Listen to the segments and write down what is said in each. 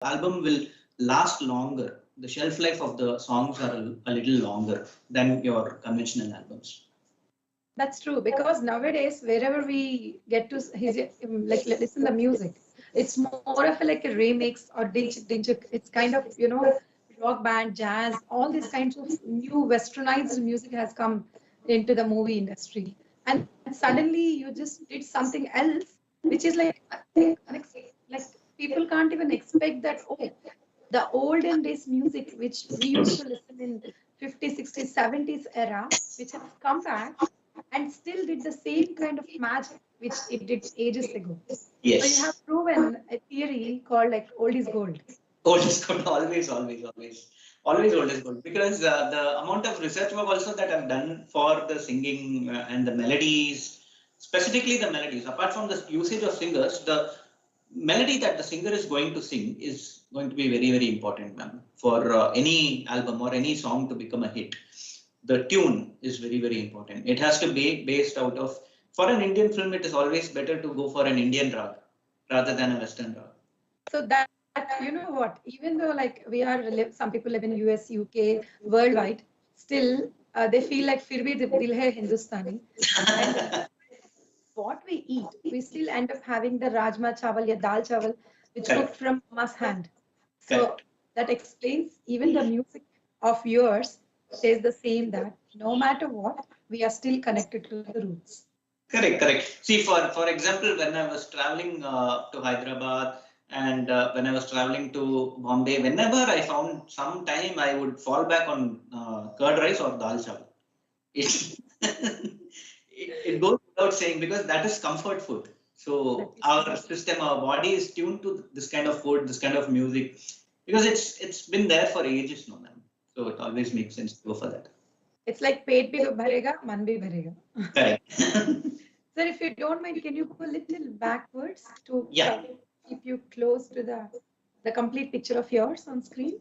album will last longer. The shelf life of the songs are a little longer than your conventional albums. That's true, because nowadays wherever we get to listen the music, it's more of like a remix or it's kind of rock band, jazz, all these kinds of new westernized music has come into the movie industry, and suddenly you just did something else, which is like people can't even expect that. Oh, the olden days music which we used to listen in 50s, 60s, 70s era, which has come back and still did the same kind of magic which it did ages ago. Yes. So you have proven a theory called like old is gold. Old is gold, always old is gold. Because the amount of research work also that I've done for the singing and the melodies, specifically the melodies, apart from the usage of singers, the melody that the singer is going to sing is going to be very, very important, ma'am, for any album or any song to become a hit. The tune is very, very important. It has to be based out of, for an Indian film, it is always better to go for an Indian rag rather than a Western rag. So that, you know what, even though like some people live in US, UK, worldwide, still they feel like fir bhi dil hai Hindustani. And what we eat, we still end up having the rajma chawal ya dal chawal, which cooked from mama's hand. So that explains even the music of yours says the same, that no matter what, we are still connected to the roots. Correct. See, for example, when I was traveling to Hyderabad and when I was traveling to Bombay, whenever I found some time, I would fall back on curd rice or dal chawal. It goes without saying, because that is comfort food. So our system, our body is tuned to this kind of food, this kind of music, because it's been there for ages now, ma'am. So it always makes sense to go for that. It's like pet bhi bharega, man bhi bharega. Correct. Sir, if you don't mind, can you go a little backwards to keep you close to the complete picture of yours on screen?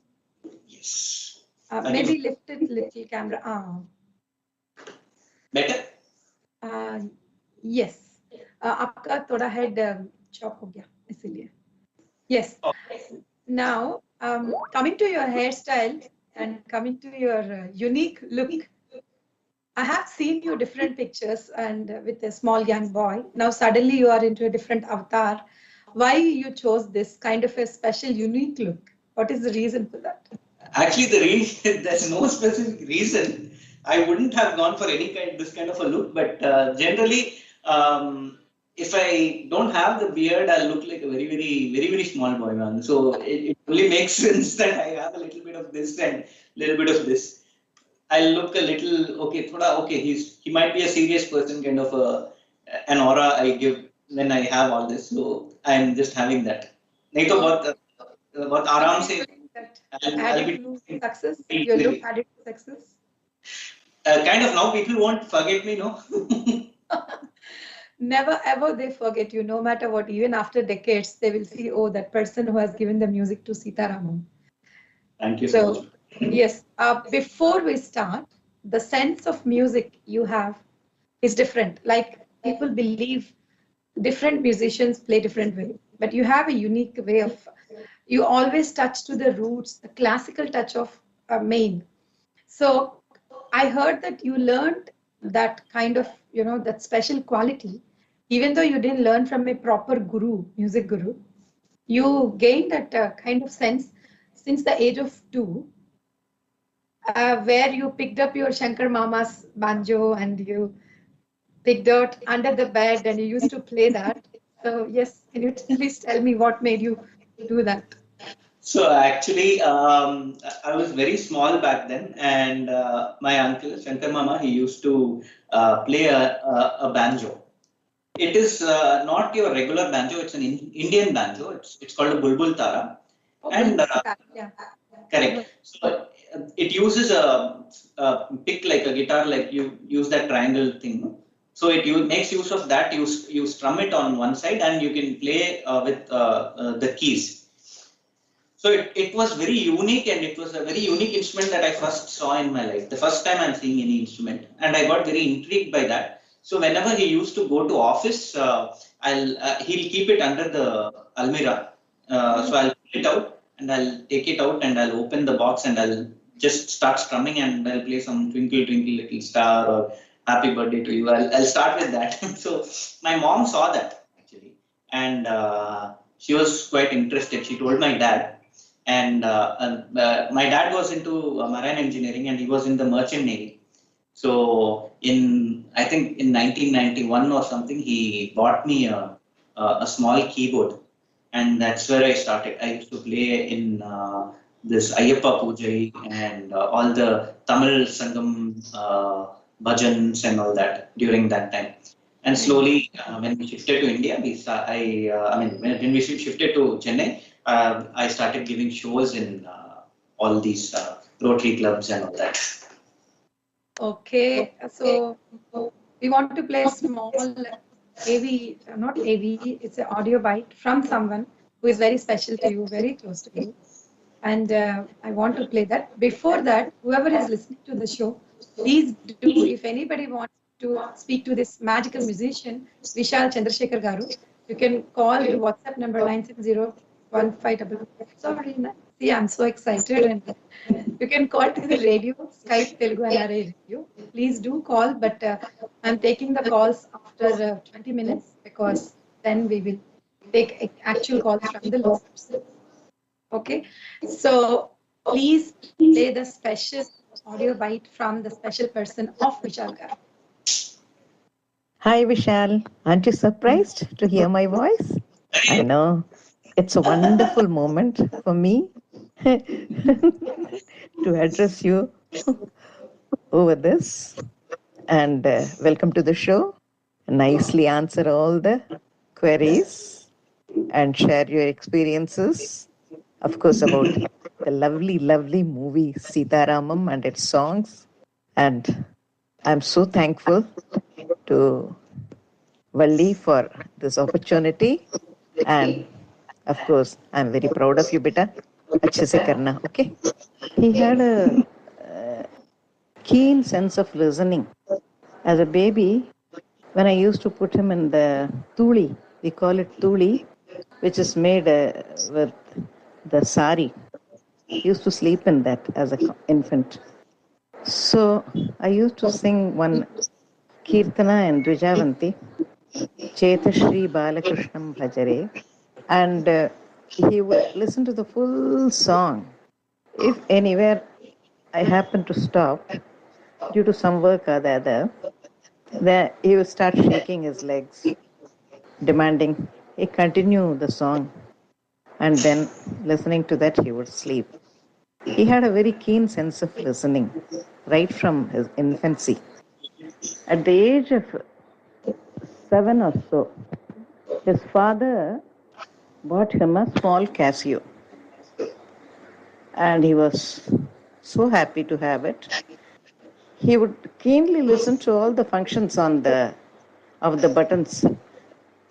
Yes. Maybe lift it little camera. Better? Yes. आपका थोड़ा head chop हो गया इसीलिए. Yes. Okay. Now, coming to your hairstyle and coming to your unique look, I have seen you different pictures and with a small young boy. Now suddenly you are into a different avatar. Why you chose this kind of a special, unique look? What is the reason for that? Actually, there's no specific reason. I wouldn't have gone for this kind of a look, but generally, if I don't have the beard, I'll look like a very, very, very, very small boy, man. So it only makes sense that I have a little bit of this and a little bit of this. I'll look a little, he might be a serious person, kind of an aura I give when I have all this. So I'm just having that. Nahi to bahut aaram se I'll be success. Your look added to success. Kind of, now people won't forget me, no? Never ever they forget you, no matter what. Even after decades, they will see, oh, that person who has given the music to Sita Raman. Thank you so much. Yes, before we start, the sense of music you have is different. Like, people believe different musicians play different way, but you have a unique way of, you always touch to the roots, the classical touch of Maine. So I heard that you learned that kind of, that special quality, even though you didn't learn from a proper guru, music guru, you gained that kind of sense since the age of 2. Where you picked up your Shankar Mama's banjo and you picked out under the bed and you used to play that. So yes, can you please tell me what made you do that? So actually, I was very small back then, and my uncle Shankar Mama, he used to play a banjo. It is not your regular banjo; it's an Indian banjo. It's called a bulbul tara, and correct. So it uses a pick like a guitar, like you use that triangle thing. No? So it makes use of that. You strum it on one side, and you can play with the keys. So it was very unique, and it was a very unique instrument that I first saw in my life. The first time I'm seeing any instrument, and I got very intrigued by that. So whenever he used to go to office, he'll keep it under the almirah. So I'll pull it out and I'll take it out and I'll open the box and I'll just start strumming and I'll play some Twinkle Twinkle Little Star or Happy Birthday to You. I'll start with that. So my mom saw that actually, and she was quite interested. She told my dad, and my dad was into marine engineering and he was in the merchant navy. So I think in 1991 or something, he bought me a small keyboard, and that's where I started. I used to play in this Ayyappa Pujai and all the Tamil Sangam bhajans and all that during that time. And slowly, when we shifted to India, when we shifted to Chennai, I started giving shows in all these Rotary clubs and all that. Okay, so we want to play a small AV, not AV, it's an audio bite from someone who is very special to you, very close to you. And I want to play that. Before that, whoever is listening to the show, please do, if anybody wants to speak to this magical musician, Vishal Chandrashekhar Garu, you can call the WhatsApp number 970-15. Sorry, see, I'm so excited. And you can call to the radio, Skype Telugu NRI Radio. Please do call, but I'm taking the calls after 20 minutes because then we will take actual calls from the listeners. Okay, so please play the special audio bite from the special person of Vishal Garu. Hi Vishal, aren't you surprised to hear my voice? I know, it's a wonderful moment for me to address you over this, and welcome to the show. Nicely answer all the queries and share your experiences, of course, about the lovely, lovely movie Sitaramam and its songs. And I'm so thankful to Valli for this opportunity. And of course, I'm very proud of you, beta. Achhe se karna, okay? He had a keen sense of listening. As a baby, when I used to put him in the tuli, we call it tuli, which is made with the sari. He used to sleep in that as an infant. So I used to sing one Kirtana and Dvijavanti, Chetashri Balakrishnam Bhajare, and he would listen to the full song. If anywhere I happened to stop due to some work or the other, then he would start shaking his legs, demanding he continue the song, and then listening to that he would sleep. He had a very keen sense of listening right from his infancy. At the age of 7 or so, his father bought him a small Casio, and he was so happy to have it. He would keenly listen to all the functions of the buttons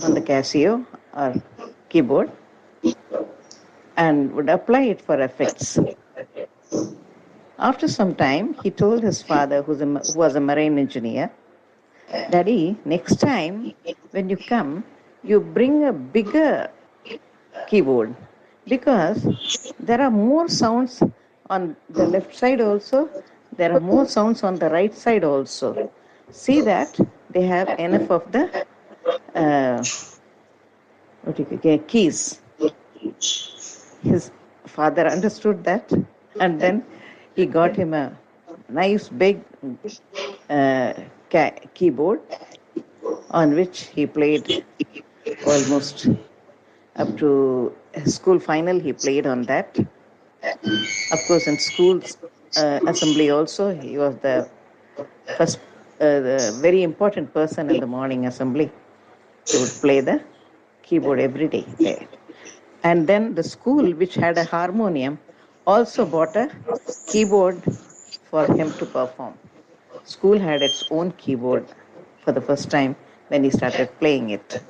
on the Casio or keyboard and would apply it for effects. After some time, he told his father, who was a marine engineer, Daddy, next time when you come, you bring a bigger keyboard, because there are more sounds on the left side also, there are more sounds on the right side also. See that they have enough of the keys. His father understood that, and then he got him a nice big keyboard on which he played almost up to school final. He played on that. Of course, in school assembly also, he was the first, the very important person in the morning assembly. He would play the keyboard every day there. And then the school, which had a harmonium, also bought a keyboard for him to perform. School had its own keyboard for the first time when he started playing it.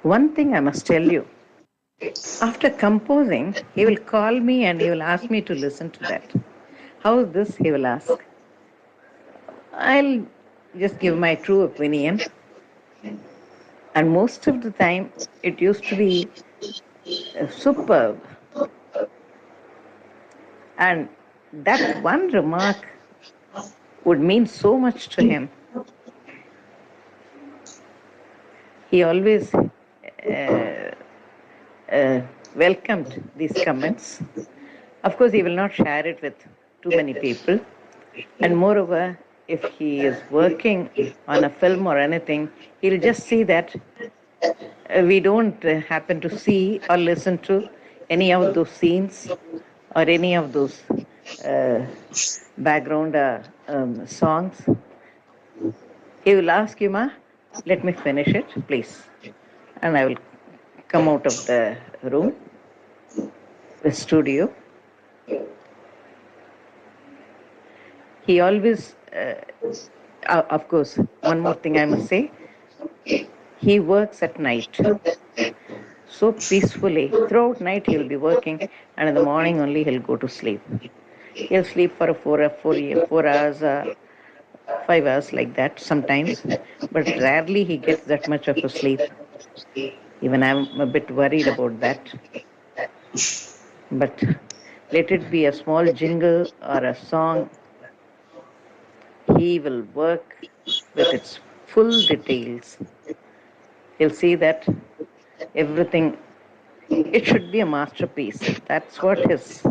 One thing I must tell you, after composing, he will call me and he will ask me to listen to that. How is this? He will ask. I'll just give my true opinion. And most of the time, it used to be Superb. And that one remark would mean so much to him. He always welcomed these comments. Of course, he will not share it with too many people. And moreover, if he is working on a film or anything, he'll just see that we don't happen to see or listen to any of those scenes or any of those background songs. He will ask you, Ma, let me finish it, please. And I will come out of the room, the studio. He always, of course, one more thing I must say, he works at night. So peacefully. Throughout night he'll be working, and in the morning only he'll go to sleep. He'll sleep for 4 hours, 5 hours like that sometimes, but rarely he gets that much of a sleep. Even I'm a bit worried about that. But let it be a small jingle or a song, he will work with its full details. He'll see that everything, it should be a masterpiece. That's what his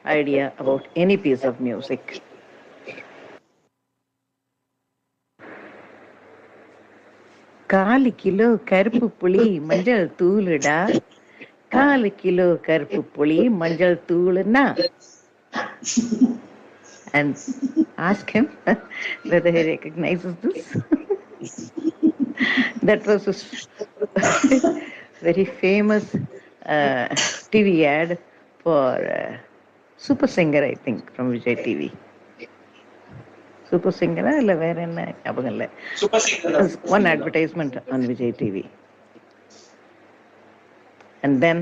idea about any piece of music. காலு kilo கருப்பு புளி மஞ்சள் தூளுடா, காலு kilo கருப்பு புளி மஞ்சள் தூளுன்னா. And ask him whether he recognizes this. That was a very famous TV ad for Super Singer, I think, from Vijay TV. Super Singer, illa vera enna ஞாபகம் இல்ல. Super Singer. One advertisement on Vijay TV. And then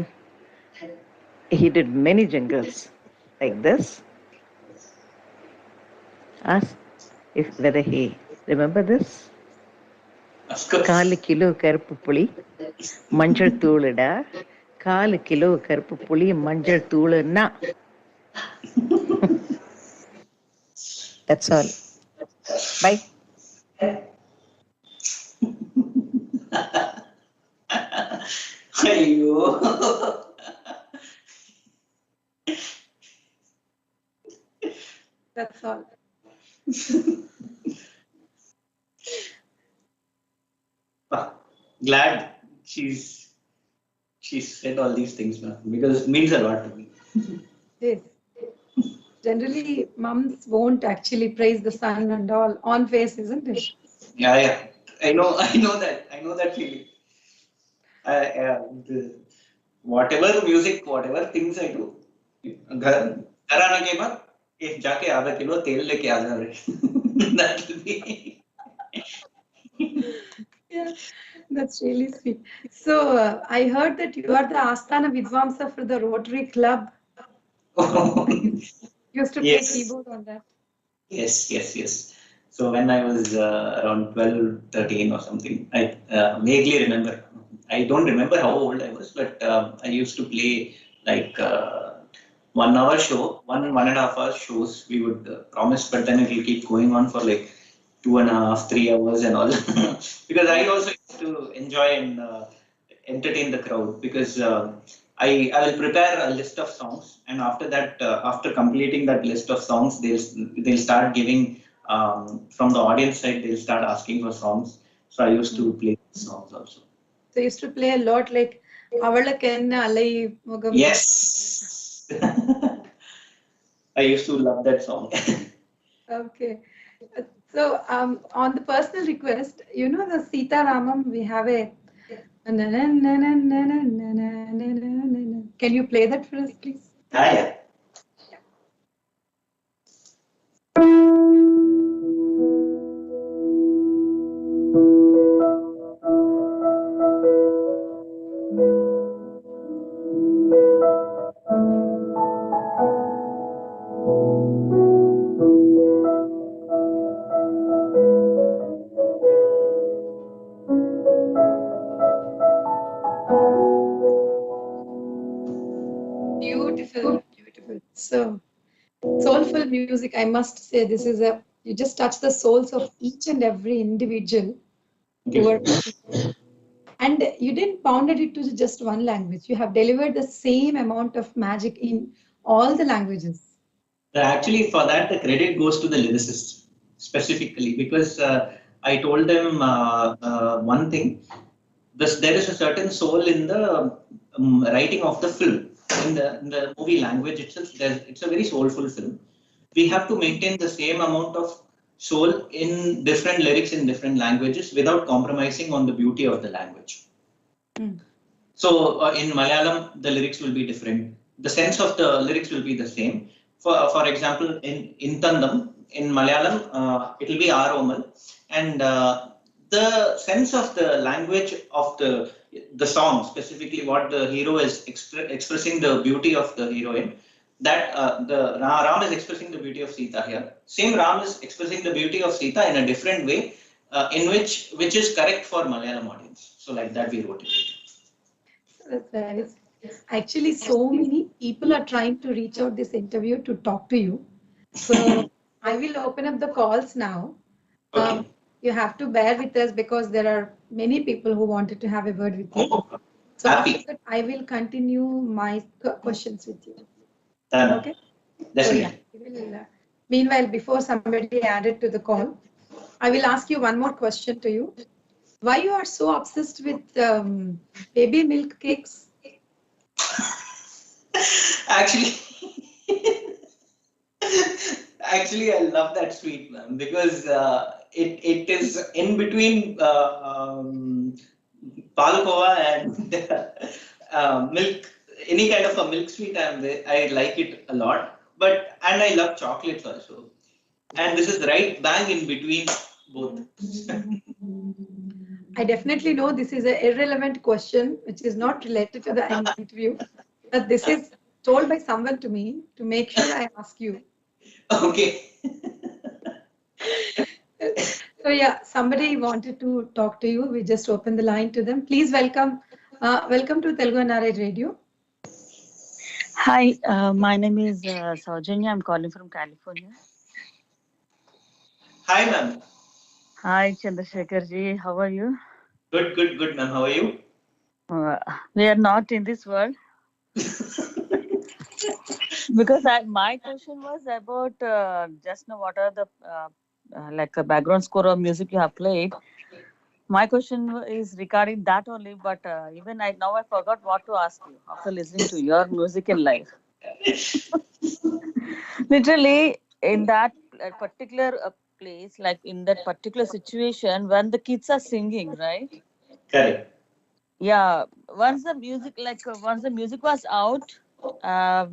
he did many jingles like this. Ask if whether he remember this. காலு kilo கருப்பு புளி மஞ்சள் தூளுடா, காலு kilo கருப்பு புளி மஞ்சள் தூளுன்னா. That's all. Bye. Ayyo. That's all. Glad she's said all these things, man, because it means a lot to me. Yes. Generally, moms won't actually praise the son and all on face, isn't it? Yeah. I know that feeling. Whatever music, whatever things I do, घर आने के बाद एक जाके आधा kilo तेल लेके आ जा रहे. That will be. Yeah, that's really sweet. So I heard that you are the Asthana Vidwamsa for the Rotary Club. You used to play keyboard on that. Yes. So when I was around 12, 13 or something, I vaguely remember. I don't remember how old I was, but I used to play like 1 hour show, 1.5 hour shows we would promise, but then it will keep going on for like 2.5, 3 hours and all. Because I also used to enjoy and entertain the crowd, because I will prepare a list of songs, and after that, after completing that list of songs, they'll start giving, from the audience side, they'll start asking for songs. So I used to play songs also. So you used to play a lot like Avalakenna Alai Mugam. Yes. I used to love that song. Okay. So on the personal request, you know the Sita Ramam, we have a. Can you play that for us, please? Yeah. Beautiful, beautiful. So soulful music, I must say, this is you just touch the souls of each and every individual who are playing. And you didn't pounded it to just one language. You have delivered the same amount of magic in all the languages. Actually, for that, the credit goes to the lyricists specifically because I told them one thing. There is a certain soul in the writing of the film. In the movie language itself, it's a very soulful film. We have to maintain the same amount of soul in different lyrics in different languages without compromising on the beauty of the language. Mm. So in Malayalam, the lyrics will be different. The sense of the lyrics will be the same. For example, in Tandam, in Malayalam, it will be Aromal, and the sense of the language of the song, specifically what the hero is expressing the beauty of the heroine. That the Ram is expressing the beauty of Sita here. Same Ram is expressing the beauty of Sita in a different way, in which is correct for Malayalam audience. So like that we wrote it. That's very. Actually, so many people are trying to reach out this interview to talk to you. So I will open up the calls now. Okay. You have to bear with us because there are many people who wanted to have a word with you. So Happy. after that, I will continue my questions with you. Done. Okay? Definitely. So, yeah, meanwhile, before somebody added to the call, I will ask you one more question to you. Why you are so obsessed with baby milk cakes? Actually, actually, I love that sweet, ma'am, because it is in between palkova and milk. Any kind of a milk sweet, I like it a lot. And I love chocolates also. And this is right bang in between both. I definitely know this is an irrelevant question, which is not related to the interview, but this is told by someone to me to make sure I ask you. Okay. So yeah, somebody wanted to talk to you. We just opened the line to them. Please welcome to Telugu NRI Radio. Hi, my name is Saujanya. I'm calling from California. Hi, ma'am. Hi, Chandrashekhar ji. How are you? Good, ma'am. How are you? We are not in this world. Because my question was about just now what are the like a background score of music you have played. My question is regarding that only, but even I forgot what to ask you after listening to your music in live. Literally, in that particular place, like in that particular situation, when the kids are singing, right? Correct. Yeah. Once the music was out,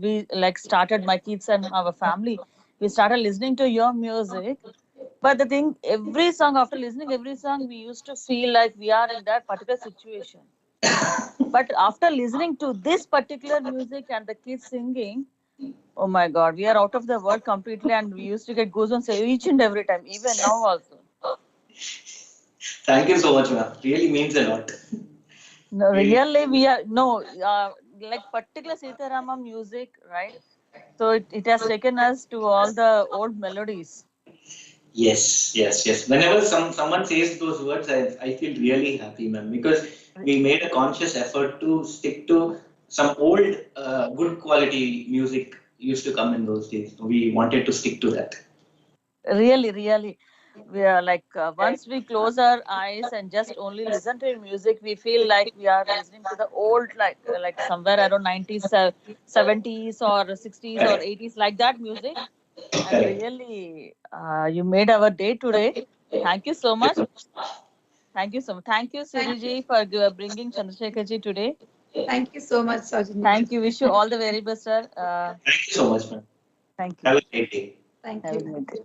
we like started my kids and our family. We started listening to your music. But the thing, every song after listening, every song we used to feel like we are in that particular situation. But after listening to this particular music and the kids singing, oh my God, we are out of the world completely, and we used to get goosebumps each and every time, even now also. Thank you so much, ma'am. Really means a lot. No, really, we are like particular Sitaramam music, right? So it has taken us to all the old melodies. Yes. Whenever someone says those words, I feel really happy, ma'am, because we made a conscious effort to stick to some old, good quality music used to come in those days. We wanted to stick to that. Really, we are like once we close our eyes and just only listen to music, we feel like we are listening to the old, like somewhere around 90s, 70s or 60s or 80s, like that music. And Correct. really, you made our day today. Thank you so much. Thank you so much. Thank you, Siriji, for bringing Chandrashekhar ji today. Thank you so much, Saujanya. Thank you. Wish you all the very best, sir. Thank you so much, ma'am. Thank you. Have a great day. Thank Have a you. good day.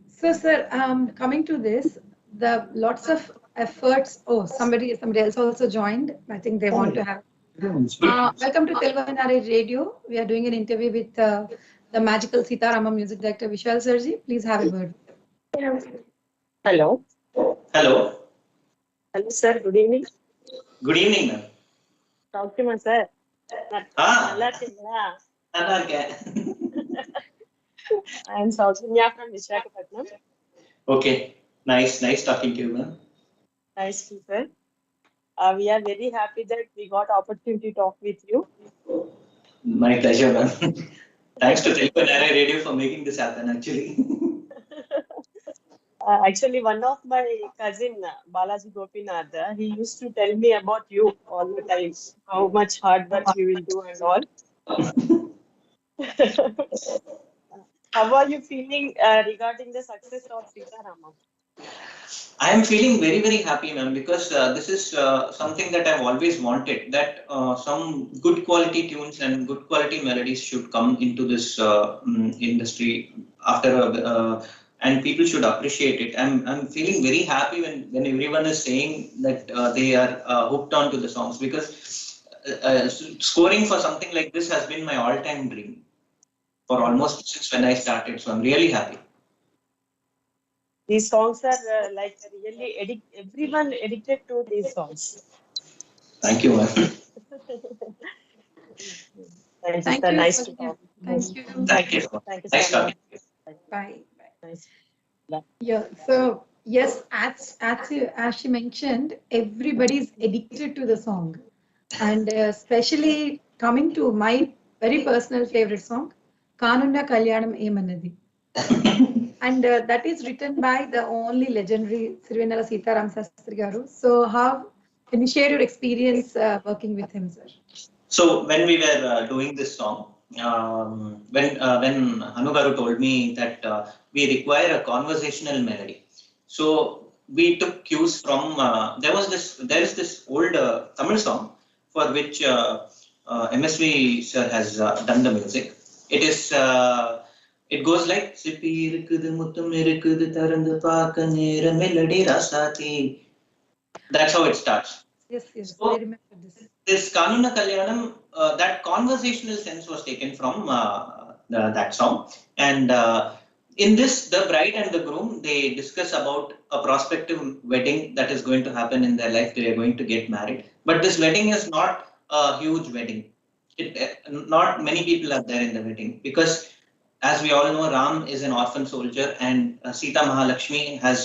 So, sir, coming to this, the lots of efforts. Oh, somebody else also joined. I think they want to have. Welcome to Telugu NRI Radio. We are doing an interview with the magical Sitarama music director Vishal Sirji. Please have a word. Hello. Hello. Hello, sir. Good evening. Good evening, ma'am. Talk to me, sir. நல்லா இருக்கீங்களா? நல்லா இருக்கேன். I am Soumya from Visakhapatnam. Okay, nice talking to you, ma'am. Nice people. We are very happy that we got opportunity to talk with you. My pleasure, ma'am. Thanks to Telugu NRI Radio for making this happen, actually. Actually, one of my cousin, Balaji Gopinath, he used to tell me about you all the time, how much hard work you will do and all. How are you feeling regarding the success of Sita Rama? I am feeling very, very happy, ma'am, because this is something that I've always wanted, that some good quality tunes and good quality melodies should come into this industry after and people should appreciate it. I'm feeling very happy when everyone is saying that they are hooked on to the songs, because scoring for something like this has been my all-time dream for almost since when I started. So I'm really happy. These songs are like really everyone addicted to these songs. Thank you, ma'am. Thank you. Nice to talk. Thank you. Thank you. Thank you Nice so much. talking to you. Bye. Nice. Yeah. So yes, as she mentioned, everybody is addicted to the song, and especially coming to my very personal favorite song, Kanunda Kalyanam Emanadi. And that is written by the only legendary Srivalli Sitaram Sastri Garu. So how can you share your experience working with him, sir? So when we were doing this song, when Hanu Garu told me that we require a conversational melody, so we took cues from there is this old Tamil song for which MSV sir has done the music. It goes like Sipi irukkudu muttum irukkudu tharandu paaka nera melody rasati. That's how it starts. Yes, So, I remember this. This Kanuna Kalyanam, that conversational sense was taken from that song. And in this, the bride and the groom, they discuss about a prospective wedding that is going to happen in their life. They are going to get married. But this wedding is not a huge wedding. Not many people are there in the wedding, because as we all know, Ram is an orphan soldier, and Sita Mahalakshmi has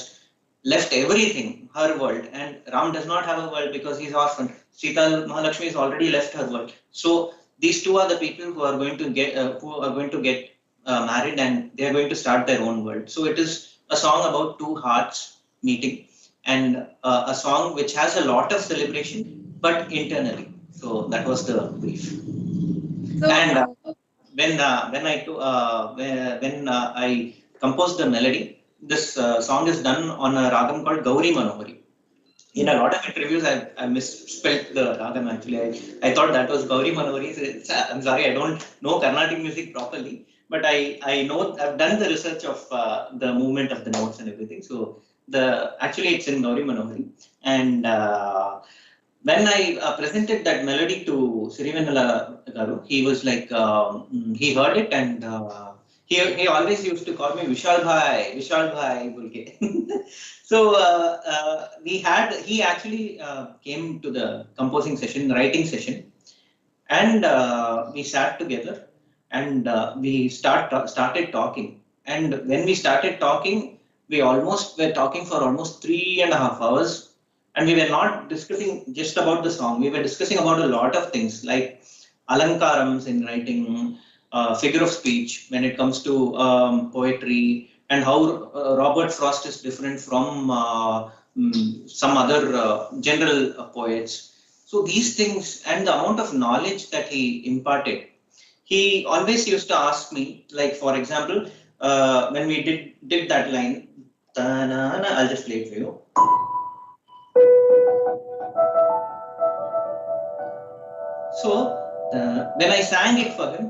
left everything, her world, and Ram does not have a world because he's orphan. Sita Mahalakshmi has already left her world. So these two are the people who are going to get married, and they are going to start their own world. So it is a song about two hearts meeting, and a song which has a lot of celebration, but internally. So that was the brief. So, And when I composed the melody, this song is done on a ragam called Gauri Manohari. In a lot of interviews, I misspelled the ragam actually. I thought that was Gauri Manohari. I'm sorry, I don't know Carnatic music properly, but I know, I've done the research of the movement of the notes and everything. So actually it's in Gauri Manohari. And when I presented that melody to Srivalli Garu, he was like, he heard it, and he always used to call me Vishal Bhai, bulke. So he actually came to the composing session, writing session, and we sat together, and we started talking. And when we started talking, we were talking for almost 3.5 hours. And we were not discussing just about the song. We were discussing about a lot of things, like alankarams in writing, figure of speech when it comes to poetry, and how Robert Frost is different from some other general poets. So these things and the amount of knowledge that he imparted, he always used to ask me, like for example, when we did that line, I'll just play it for you. So when I sang it for him,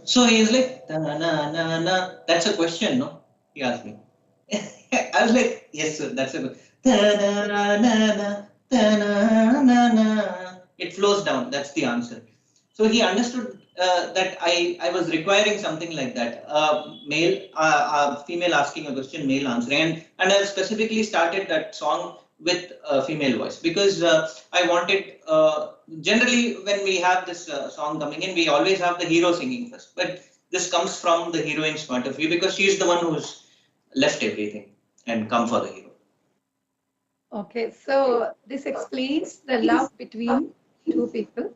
so he is like, that's a question, no? He asked me. I was like, yes, sir, that's a good. It flows down, that's the answer. So he understood that I was requiring something like that. Female asking a question, male answering. And I specifically started that song with a female voice, because I wanted, generally when we have this song coming in, we always have the hero singing first. But this comes from the heroine's point of view, because she is the one who's left everything and come for the hero. Okay, so this explains the love between two people,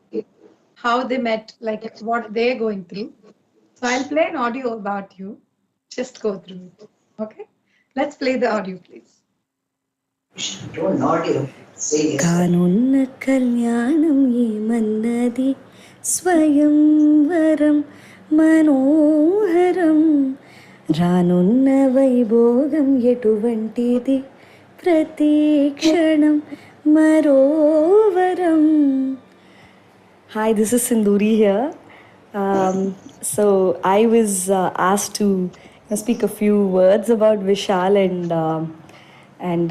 how they met, like what they're going through. So I'll play an audio about you. Just go through it. Okay? Let's play the audio, please. కానున్న కళ్యాణం ఏమన్నది స్వయంవరం మనోహరం రానున్న వైభోగం ఎటువంటిది ప్రతీక్షణం మరోవరం. Hi, this is Sinduri here. So I was asked to speak a few words about Vishal and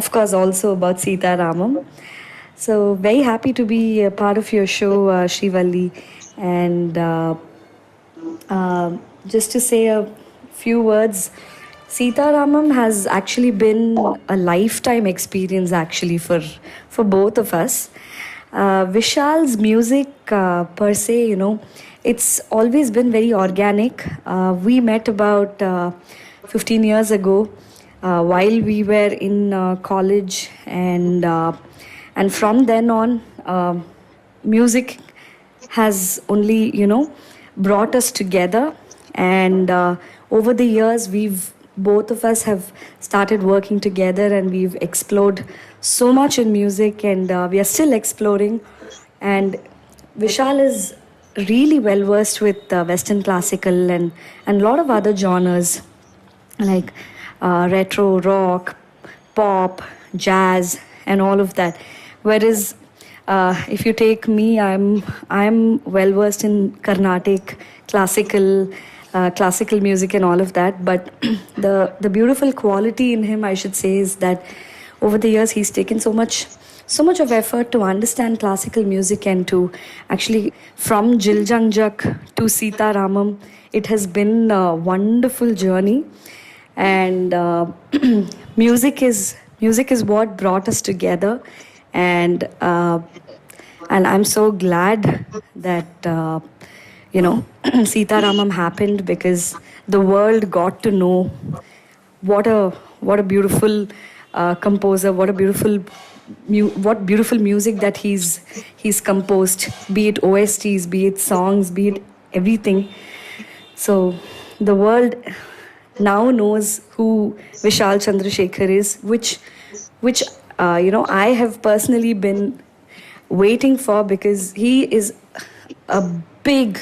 of course also about Sita Ramam. So very happy to be a part of your show, Srivalli, and just to say a few words. Sita Ramam has actually been a lifetime experience actually for both of us. Vishal's music per se, it's always been very organic. We met about 15 years ago while we were in college, and from then on, music has only brought us together. And over the years, both of us have started working together, and we've explored so much in music, and we are still exploring. And Vishal is really well versed with Western classical and a lot of other genres like retro, rock, pop, jazz, and all of that. Whereas if you take me, I'm well versed in Carnatic, classical music and all of that. But the beautiful quality in him, I should say, is that over the years he's taken so much of effort to understand classical music, and to actually, from Jiljangjak to Sita Ramam, it has been a wonderful journey. And music is what brought us together, and I'm so glad that Sita Ramam happened, because the world got to know what a beautiful composer, what beautiful music that he's composed, be it OSTs, be it songs, be it everything. So the world now knows who Vishal Chandrashekhar is, which I have personally been waiting for, because he is a big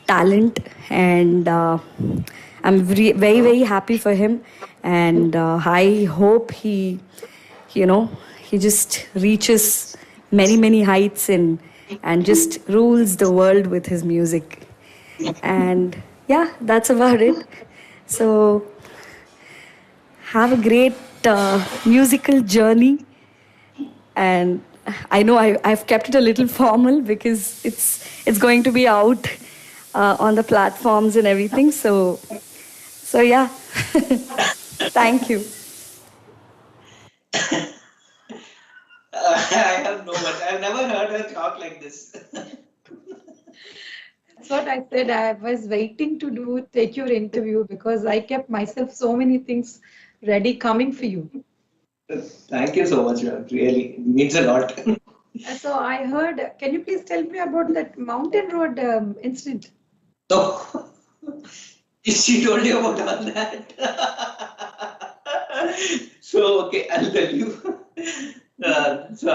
talent, and I'm very, very happy for him. And I hope he just reaches many, many heights and just rules the world with his music. And yeah, that's about it. So have a great musical journey. And I know I've kept it a little formal, because it's going to be out on the platforms and everything. So yeah. Thank you. I have no words. I've never heard her talk like this. That's what I said. I was waiting to take your interview, because I kept myself so many things ready coming for you. Thank you so much, ma'am. Really, it means a lot. So I heard, can you please tell me about that Mountain Road incident? Oh, she told you about all that. So, okay, I'll tell you. So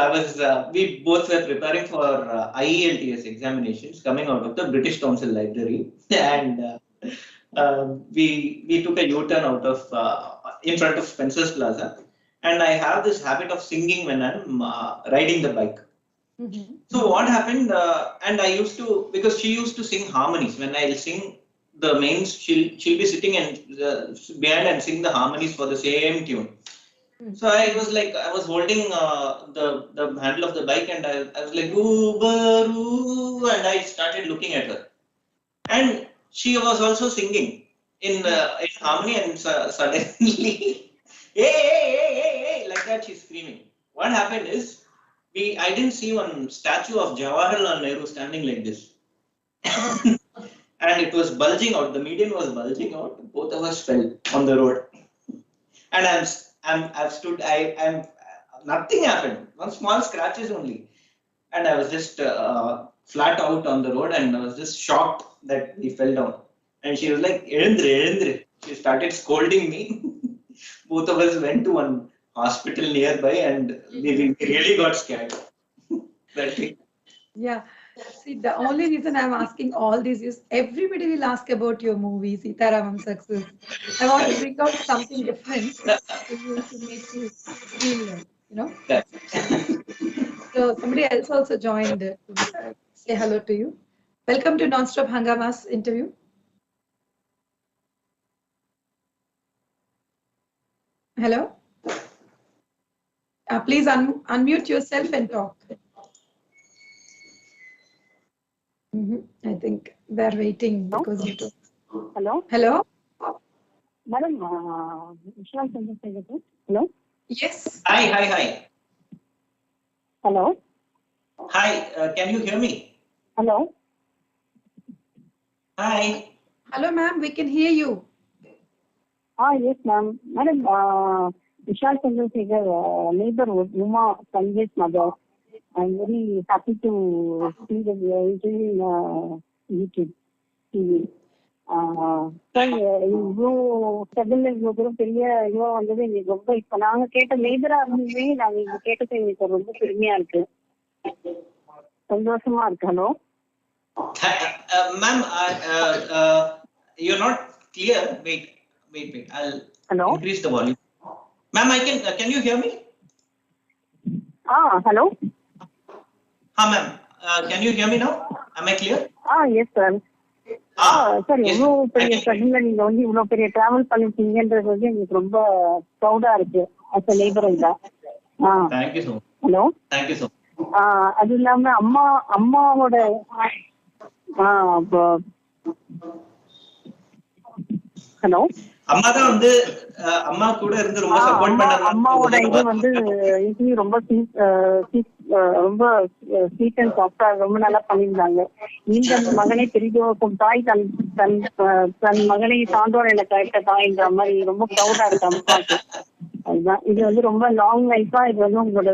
we both were preparing for IELTS examinations coming out of the British Council Library, and we took a U-turn out of in front of Spencer's Plaza, and I have this habit of singing when I'm riding the bike. Mm-hmm. So what happened? And I used to, because she used to sing harmonies. When I'll sing the mains, she'll be sitting and behind and sing the harmonies for the same tune. So I was holding the handle of the bike, and I was like, ooh, and I started looking at her, and she was also singing in harmony, and suddenly, hey, like scratch, he's screaming. What happened is, I didn't see one statue of Jawaharlal Nehru standing like this. And it was bulging out. The median was bulging out. Both of us fell on the road. And I've stood. Nothing happened. One small scratches only. And I was just flat out on the road, and I was just shocked that he fell down. And she was like, "Elindre." She started scolding me. Both of us went to one hospital nearby, and we really got scared. That thing. Yeah. See, the only reason I'm asking all this is everybody will ask about your movie, Sita Ramam Success. I want to bring out something different to you to make you feel, So somebody else also joined to say hello to you. Welcome to Non-Stop Hangama's interview. Hello. Please unmute yourself and talk. I think they're waiting because you took. Hello? Hello? Madam, Vishal Chandrashekhar. Hello? Yes. Hi. Hello? Hi, can you hear me? Hello? Hi. Hello, ma'am. We can hear you. Yes, ma'am. Madam, Vishal Chandrashekhar, neighborhood, Uma Sanjay's mother. I'm very happy to see that you are in YouTube TV. Sir, இவ்வளோ struggle இவ்வளோ தூரம் பெரிய இதுவா வந்தது எங்களுக்கு ரொம்ப இப்போ நாங்கள் கேட்ட மேஜரா இருந்துமே நாங்கள் இங்க கேட்டது எங்களுக்கு ரொம்ப பெருமையா இருக்கு, சந்தோஷமா இருக்கு. Hello Ma'am, you're not clear. Wait. I'll increase the volume. Ma'am, can you hear me? Hello. Ma'am, can you hear me now? Am I clear? Yes, sir. Sir எவ்வளோ பெரிய ஸ்ட்ரகிள்ல நீங்க வந்து இவ்வளவு பெரிய டிராவல் பண்ணிருக்கீங்கன்றது வந்து எங்களுக்கு ரொம்ப ப்ரௌடா இருக்கு அஸ் அ லேபரா. Thank you so much. Hello. Thank you so much. அது இல்லாம அம்மாவோட ஹலோ அம்மா தான் வந்து அம்மா கூட இருந்து ரொம்ப சப்போர்ட் பண்ணாங்க. அம்மாவோட இது வந்து ரொம்ப ரொம்ப ஸ்வீட் அண்ட் சாஃப்டா ரொம்ப நல்லா பண்ணியிருந்தாங்க. இந்த மகனை பெரிதோக்கும் தாய் தன் மகனை சான்றோர் என கரெக்ட தாய்ன்ற மாதிரி ரொம்ப ப்ரௌடா இருக்கு அம்மாவுக்கு. அதுதான் இது வந்து ரொம்ப லாங் லைஃபா இது வந்து உங்களோட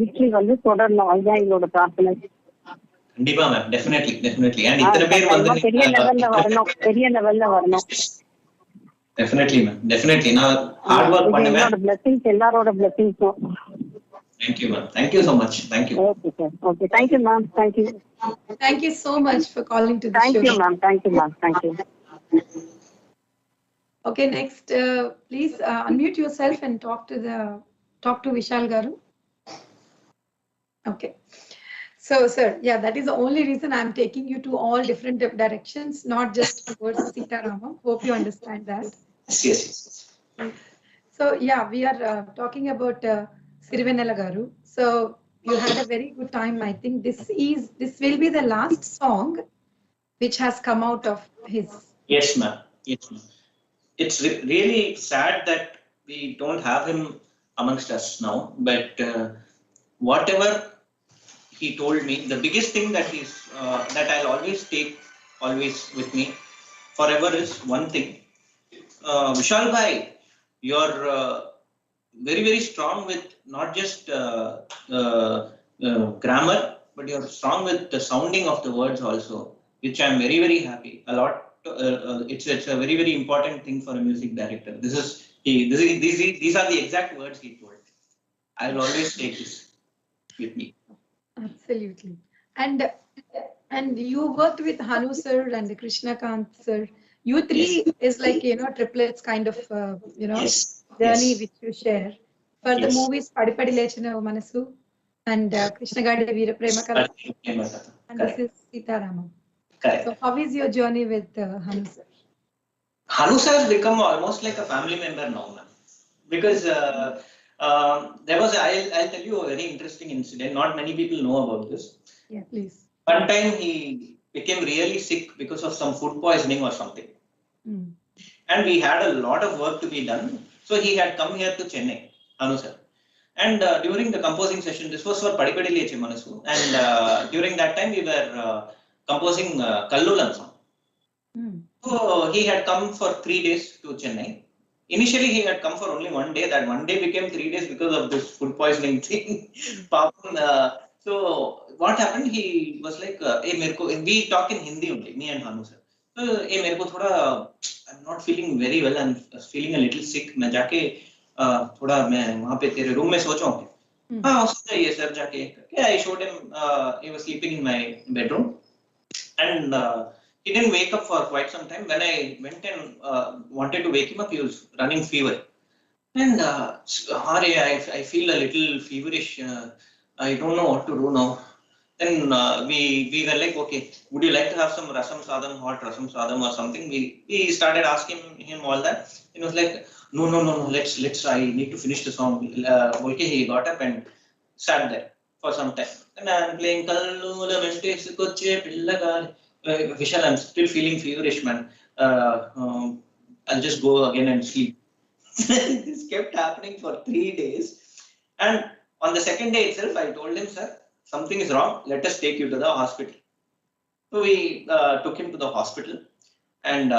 விக்டரி வந்து தொடரணும், அதுதான் எங்களோட பிரார்த்தனை. கண்டிப்பா மேம், டெஃபினெட்லி and இத்தனை பேர் வந்து பெரிய லெவல்ல வரணும். Definitely ma'am, definitely நான் ஹார்ட் வர்க் பண்ணுவேன். என்னோட blessings, எல்லாரோட blessings. Thank you ma'am, thank you so much. Thank you. Okay sir, okay, thank you ma'am, thank you. Thank you so much for calling to the show. Thank you ma'am, thank you. Okay, next please unmute yourself and talk to Vishal Garu. Okay. So, sir, yeah, that is the only reason I'm taking you to all different directions, not just towards Sita Ramam. Hope you understand that. Yes. So, yeah, we are talking about Srivalli Garu. So, you had a very good time. I think this will be the last song which has come out of his. Yes, ma'am. It's really sad that we don't have him amongst us now. But whatever he told me, the biggest thing that I'll always take with me forever is one thing. Vishal bhai, you're very, very strong with not just grammar, but you're strong with the sounding of the words also, which I'm very, very happy. A lot. It's a very, very important thing for a music director. These are the exact words he told. I'll always take this with me. Absolutely. And you worked with Hanu sir and Krishnakant sir. You three is like, triplets kind of, Yes. journey which you share. For the Yes. movies Padipadi Lechana Manasu and Krishnagadi Veera Premakala. And this is Sita Ramam. Correct. So how is your journey with Hanu sir? Hanu sir has become almost like a family member now, ma'am. Because there was, I'll tell you a very interesting incident. Not many people know about this. Yeah, please. One time he became really sick because of some food poisoning or something. And we had a lot of work to be done. So he had come here to Chennai. Anu sir. And during the composing session, this was for Padipadi Leche Manasu. And during that time, we were composing Kallulam song. So he had come for 3 days to Chennai. Initially, he had come for only 1 day. That 1 day became 3 days because of this food poisoning thing. So what happened? He was like, "Hey, we talk in Hindi only, me and Hanu sir. So, hey, I'm not feeling very well. I'm feeling a little sick. मैं जाके थोड़ा मैं वहाँ पे तेरे room में सोचा हूँ. हाँ, ये सर जाके. Yeah, I showed him. He was sleeping in my bedroom, and he didn't wake up for quite some time. When I went and wanted to wake him up, he was running fever. And I feel a little feverish. I don't know what to do now. Then we were like, okay, would you like to have some rasam sadam, hot rasam sadam or something? We started asking him all that. He was like, no, let's. I need to finish the song. Okay, he got up and sat there for some time. And I'm playing Vishal, I'm still feeling feverish, man. I'll just go again and sleep. This kept happening for 3 days. And on the second day itself, I told him, sir, something is wrong. Let us take you to the hospital. So we took him to the hospital. And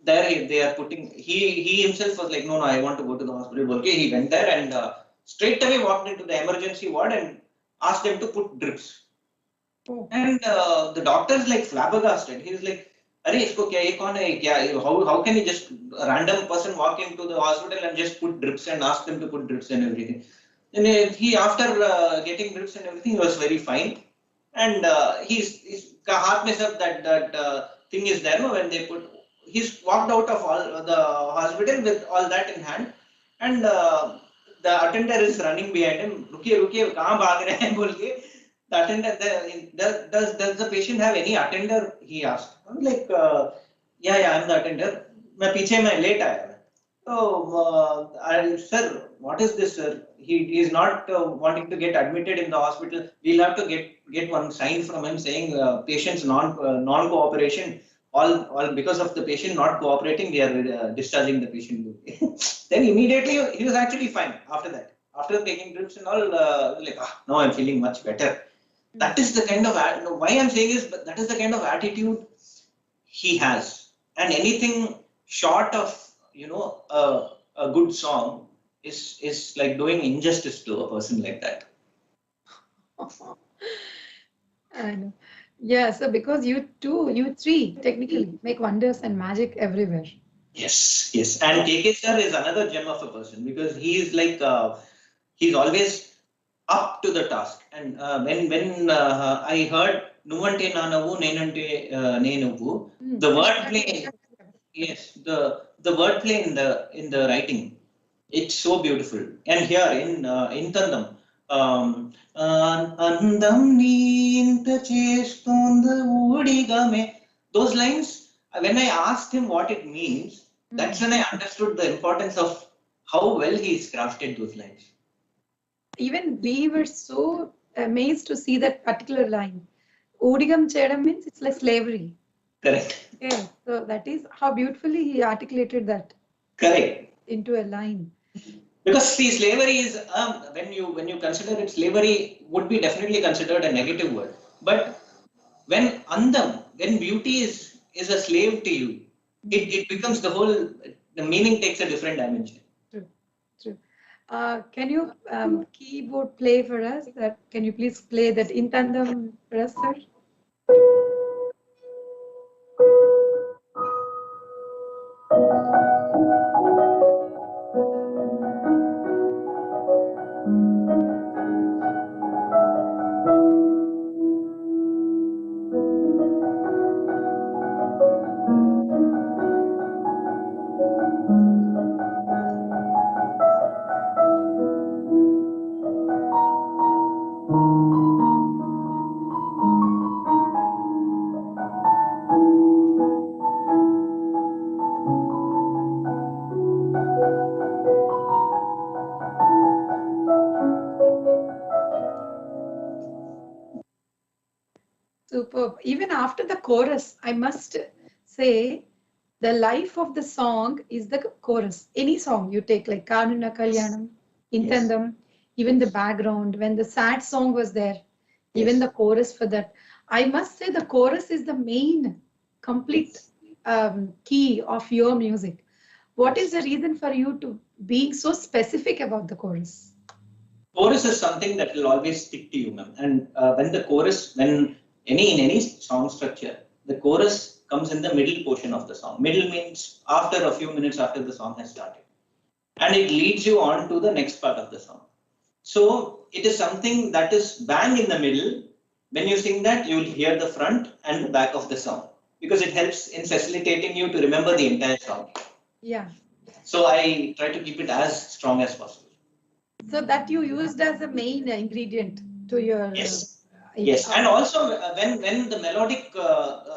there they are putting, he himself was like, no, I want to go to the hospital. Okay, he went there and straight away walked into the emergency ward and asked them to put drips. And the doctor is like flabbergasted. He was like, "Arey, isko kya? Ye kaun hai? Kya? How can he just a random person walk into the hospital and just put drips and ask them to put drips and everything?" And he, after getting drips and everything, he was very fine. And he's haath mein sab that thing is there. No, when they put, he's walked out of all the hospital with all that in hand, and the attendant is running behind him. Rukiye, kahan bhag rahe hain? Bol ke. The attendant, does the patient have any attender? He asked. I'm like, yeah, I'm the attender. मैं पीछे में late आया. So, sir, what is this, sir? He is not wanting to get admitted in the hospital. We'll have to get one sign from him saying patient's non-cooperation. All because of the patient not cooperating, we are discharging the patient. Then immediately he was actually fine after that. After taking drips and all, like, now I'm feeling much better. That is the kind of, why I'm saying is, that is the kind of attitude he has. And anything short of, a good song is like doing injustice to a person like that. I know. Yeah, so because you three technically make wonders and magic everywhere. Yes. And KK sir is another gem of a person, because he is like, he's always up to the task. And when I heard Nuvante Nanavu Nenante Nenuvu, the wordplay, yes, the wordplay in the writing, it's so beautiful. And here in Tandam, Andam ni inta chestonda udigame, those lines, when I asked him what it means, that's when I understood the importance of how well he's crafted those lines. Even we were so amazed to see that particular line. Odigam chedam means it's like slavery. Correct. Yeah, so that is how beautifully he articulated that. Correct. Into a line. Because see, slavery is, when you consider it, slavery would be definitely considered a negative word. But when beauty is a slave to you, it becomes the meaning takes a different dimension. True. Can you keyboard play for us? Can you please play that in tandem for us, sir? Superb. Even after the chorus, I must say, the life of the song is the chorus. Any song you take, like Kanuna Kalyanam, intandam, even the background, when the sad song was there, even the chorus for that. I must say the chorus is the main complete key of your music. What is the reason for you to being so specific about the chorus? Chorus is something that will always stick to you, ma'am. And when in any song structure, the chorus comes in the middle portion of the song. Middle means after a few minutes after the song has started. And it leads you on to the next part of the song. So it is something that is bang in the middle. When you sing that, you will hear the front and the back of the song, because it helps in facilitating you to remember the entire song. Yeah. So I try to keep it as strong as possible. So that you used as a main ingredient to your... Yes. Yes, and also when the melodic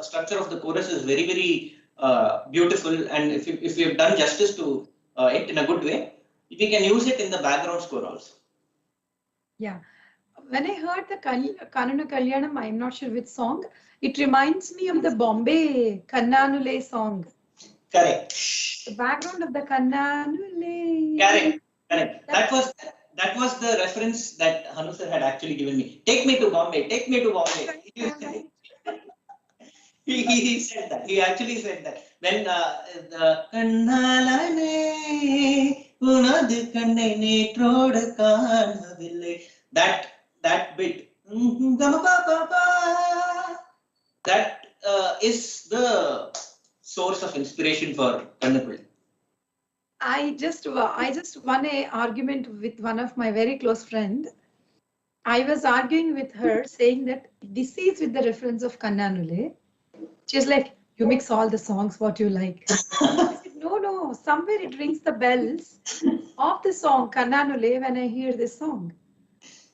structure of the chorus is very, very beautiful, and if you've done justice to it in a good way, we can use it in the background score also. Yeah. When I heard the Kanuna Kalyanam, I'm not sure which song, it reminds me of the Bombay Kannanule song. Correct. The background of the Kannanule. Correct. That was the reference that Hanu sir had actually given me. Take me to Bombay. Take me to Bombay. He said that. He actually said that. When the Kannalane unadu kannai netrodu kaanavillai, that bit, that is the source of inspiration for Kannapulli. I just won a argument with one of my very close friend. I was arguing with her saying that this is with the reference of Kannanule. She's like, you mix all the songs what you like. I said, no, somewhere it rings the bells of the song Kannanule when I hear this song.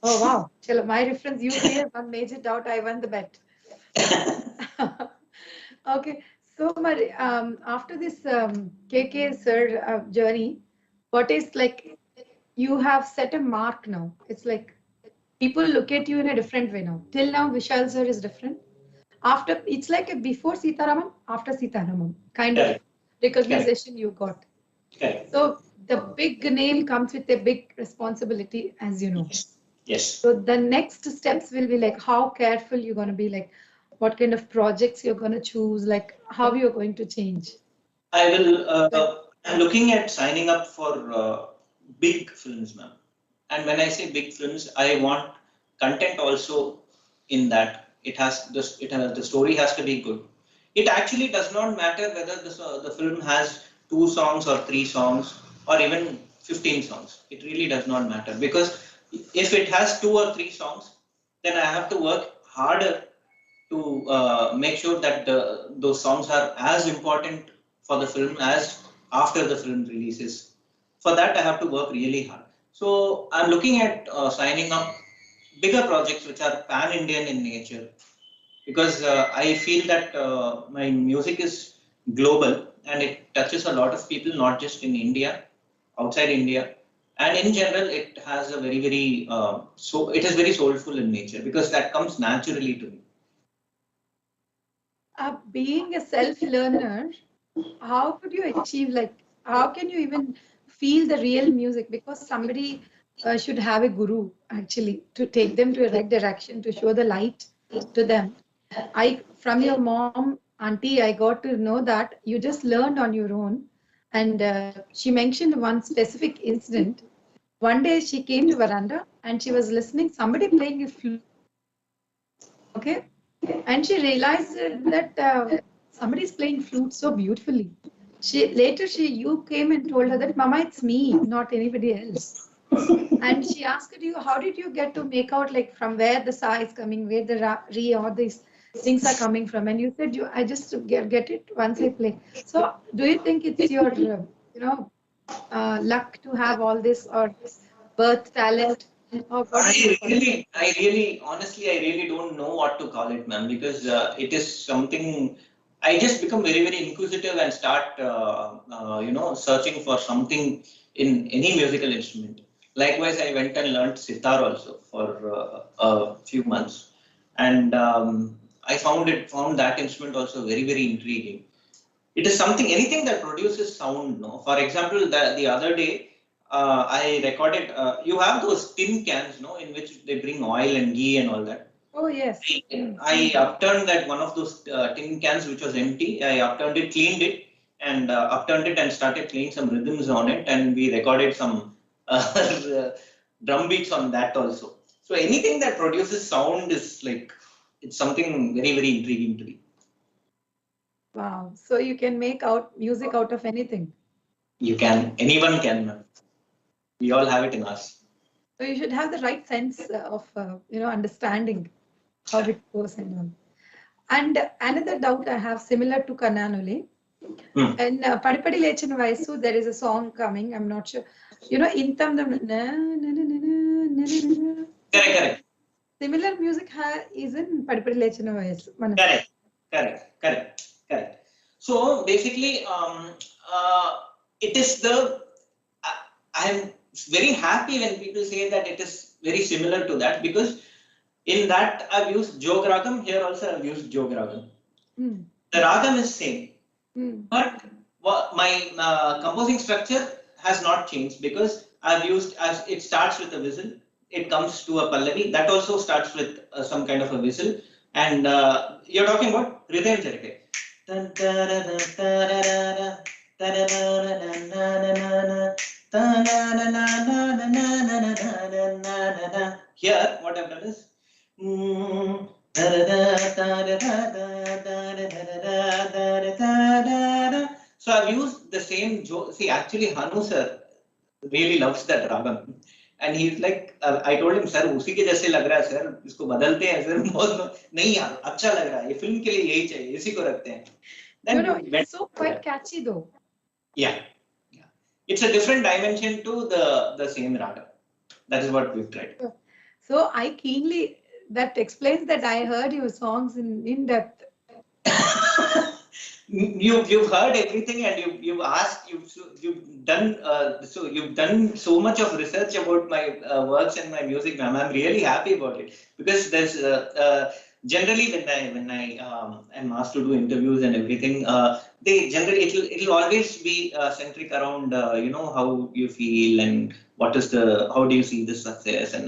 Oh wow, Chalo, my reference, you clear one major doubt, I won the bet. Okay. So, after this KK sir journey, what is like, you have set a mark now. It's like people look at you in a different way now. Till now, Vishal sir is different. After, it's like a before Sitaramam, after Sitaramam kind of recognition you got. So the big name comes with a big responsibility, as you know. Yes. So the next steps will be like how careful you're going to be, like what kind of projects you're going to choose, like how you're going to change. I will, I'm looking at signing up for big films, ma'am. And when I say big films, I want content also in that. The story has to be good. It actually does not matter whether the film has 2 songs or 3 songs or even 15 songs. It really does not matter, because if it has 2 or 3 songs, then I have to work harder to make sure that those songs are as important for the film as after the film releases. For that, I have to work really hard. So I'm looking at signing up bigger projects which are pan-Indian in nature, because I feel that my music is global and it touches a lot of people, not just in India, outside India. And in general, it has a very, very, it is very soulful in nature, because that comes naturally to me. Being a self-learner, how could you achieve, like, how can you even feel the real music? Because somebody should have a guru, actually, to take them to a right direction, to show the light to them. From your mom, auntie, I got to know that you just learned on your own. And she mentioned one specific incident. One day she came to veranda and she was listening, somebody playing a flute. Okay. And she realized that somebody is playing flute so beautifully. You came and told her that, Mama, it's me, not anybody else. And she asked you, how did you get to make out, like, from where the sa is coming, where the re, all these things are coming from? And you said, I just get it once I play. So do you think it's your, luck to have all this, or birth talent? Honestly, I really don't know what to call it, ma'am, because it is something. I just become very, very inquisitive and start, searching for something in any musical instrument. Likewise, I went and learned sitar also for a few months, and I found that instrument also very, very intriguing. It is something, anything that produces sound. No, for example, the other day, I recorded. You have those tin cans, no, in which they bring oil and ghee and all that. Oh, yes. I upturned that one of those tin cans which was empty. I upturned it, cleaned it, and upturned it and started playing some rhythms on it, and we recorded some drum beats on that also. So anything that produces sound is like, it's something very, very intriguing to me. Wow. So you can make out music out of anything. You can, anyone can, ma'am. We all have it in us. So you should have the right sense of, understanding how it goes and all. And another doubt I have, similar to Kannanuli, in Padipadi Lechina Vayasu, there is a song coming, I'm not sure. Intam Correct. Similar music is in Padipadi Lechina Vayasu. Correct. So basically, it is I'm very happy when people say that it is very similar to that, because in that I've used Jog Ragam, here also I've used Jog Ragam. The Ragam is same, but my composing structure has not changed, because I've used, as it starts with a whistle, it comes to a Pallavi, that also starts with some kind of a whistle, and you're talking about Hridayam Charite. Here, what I've done is, so I've used the same. See, actually, Hanu sir really loves that ragam, and he's like, I told him, sir, उसी के जैसे लग रहा है sir, इसको बदलते हैं sir, बहुत नहीं यार, अच्छा लग रहा है, ये फिल्म के लिए यही चाहिए, इसी को रखते हैं. It's so quite catchy though. Yeah. It's a different dimension to the same raga. That is what we've tried. So that explains that I heard your songs in depth. You've heard everything, and you've asked, you've done you've done so much of research about my works and my music, ma'am. I'm really happy about it, because there's generally when I am asked to do interviews and everything, they generally it'll always be centric around how you feel and how do you see the success, and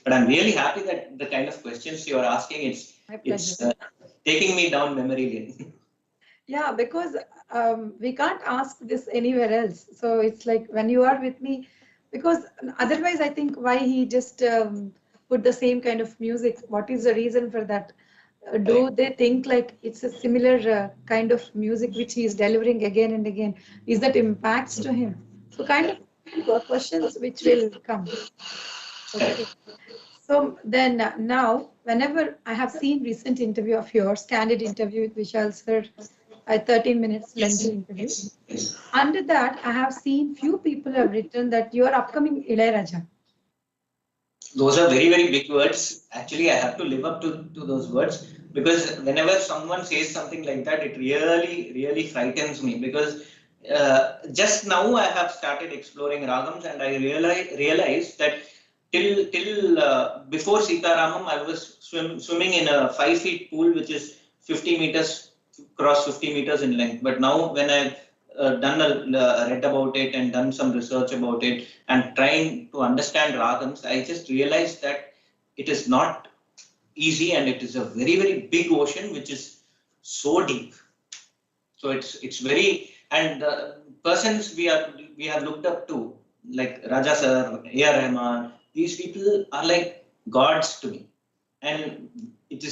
but I'm really happy that the kind of questions you're asking, it's taking me down memory lane. Yeah, because we can't ask this anywhere else. So it's like when you are with me, because otherwise I think why he just put the same kind of music. What is the reason for that? Do they think like it's a similar kind of music which he is delivering again and again? Is that impacts to him? So kind of questions which will come. Okay. So then now, whenever I have seen recent interview of yours, candid interview with Vishal sir, a 13 minutes lengthy interview. Under that, I have seen few people have written that you are upcoming Ilayaraja. Those are very, very big words. Actually, I have to live up to those words, because whenever someone says something like that, it really, really frightens me, because just now I have started exploring ragams, and I realized that till before Sitaramam, I was swimming in a 5 feet pool, which is 50 meters cross 50 meters in length. But now when I've read about it and done some research about it and trying to understand ragams, I just realized that it is not easy, and it is a very, very big ocean which is so deep. So it's very, and persons we have looked up to, like Raja sir, A.R. Rahman, these people are like gods to me, and it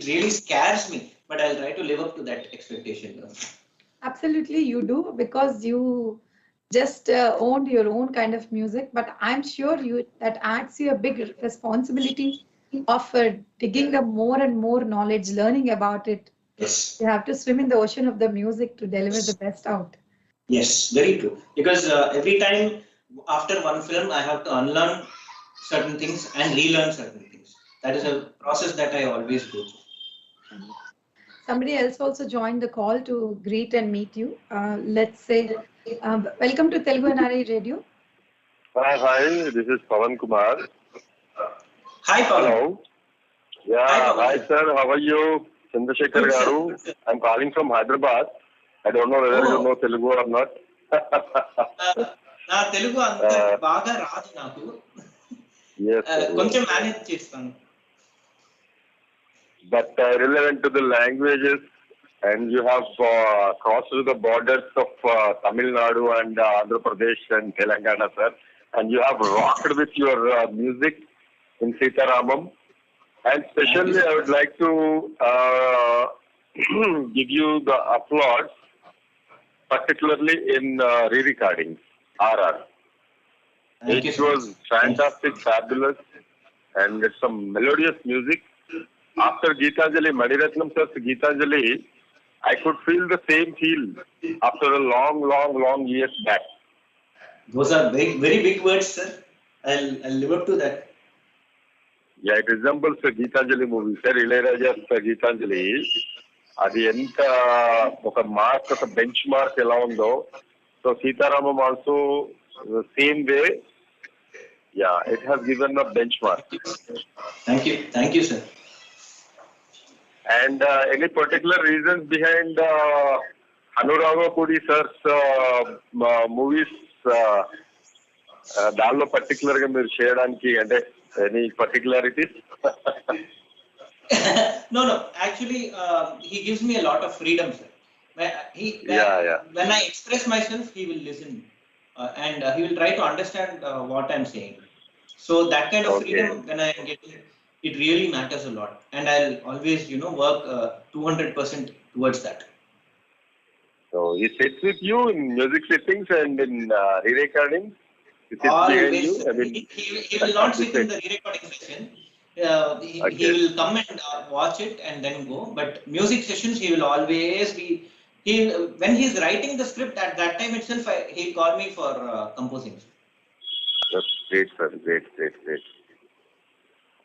really scares me. But I'll try to live up to that expectation. Absolutely, you do, because you just owned your own kind of music. But I'm sure that adds you a big responsibility of digging up more and more knowledge, learning about it. Yes. You have to swim in the ocean of the music to deliver the best out. Yes, very true. Because every time after one film, I have to unlearn certain things and relearn certain things. That is a process that I always go through. Somebody else also joined the call to greet and meet you. Let's say, welcome to Telugu NRI Radio. Hi, this is Pawan Kumar. Hi, Pawan. Hello. Yeah, hi sir, how are you? Chandrashekhar Garu. I'm calling from Hyderabad. I don't know whether you know Telugu or not. నా తెలుగు అంత బాగా రాదు నాకు. కొంచెం manage చేస్తాను. But relevant to the languages, and you have crossed the borders of Tamil Nadu and Andhra Pradesh and Telangana, sir, and you have rocked with your music in Sitaramam. And especially, I would like to give you the applause, particularly in re-recordings, RR. It was fantastic, fabulous, and it's some melodious music. After Geetanjali, Maniratnam sir's Geetanjali, I could feel the same feel after a long years back. Those are very big words, sir. I'll live up to that. Yeah, it resembles the Geetanjali movie, sir. Ilayaraja's Geetanjali. అది ఎంత ఒక mark, ఒక bench mark ఎలా ఉందో, so Sita Ramam also same way. Yeah, it has given a benchmark. Thank you, sir. And any particular reasons behind Anurag Puri sir's movies? దానిలో particular గా మీరు చేయడానికి అంటే any పర్టికులారిటీస్? No. Actually, he gives me a lot of freedom, sir. When I express myself, he will listen and he will try to understand what I'm saying. So that kind of freedom, when I get it really matters a lot, and I'll always, work 200% towards that. So he sits with you in music settings and in re-recording. Always. He will not sit in the re-recording session. He will come and watch it and then go. But music sessions, he will always be. When he's writing the script, at that time itself, he'll call me for composing. That's great, sir. Great.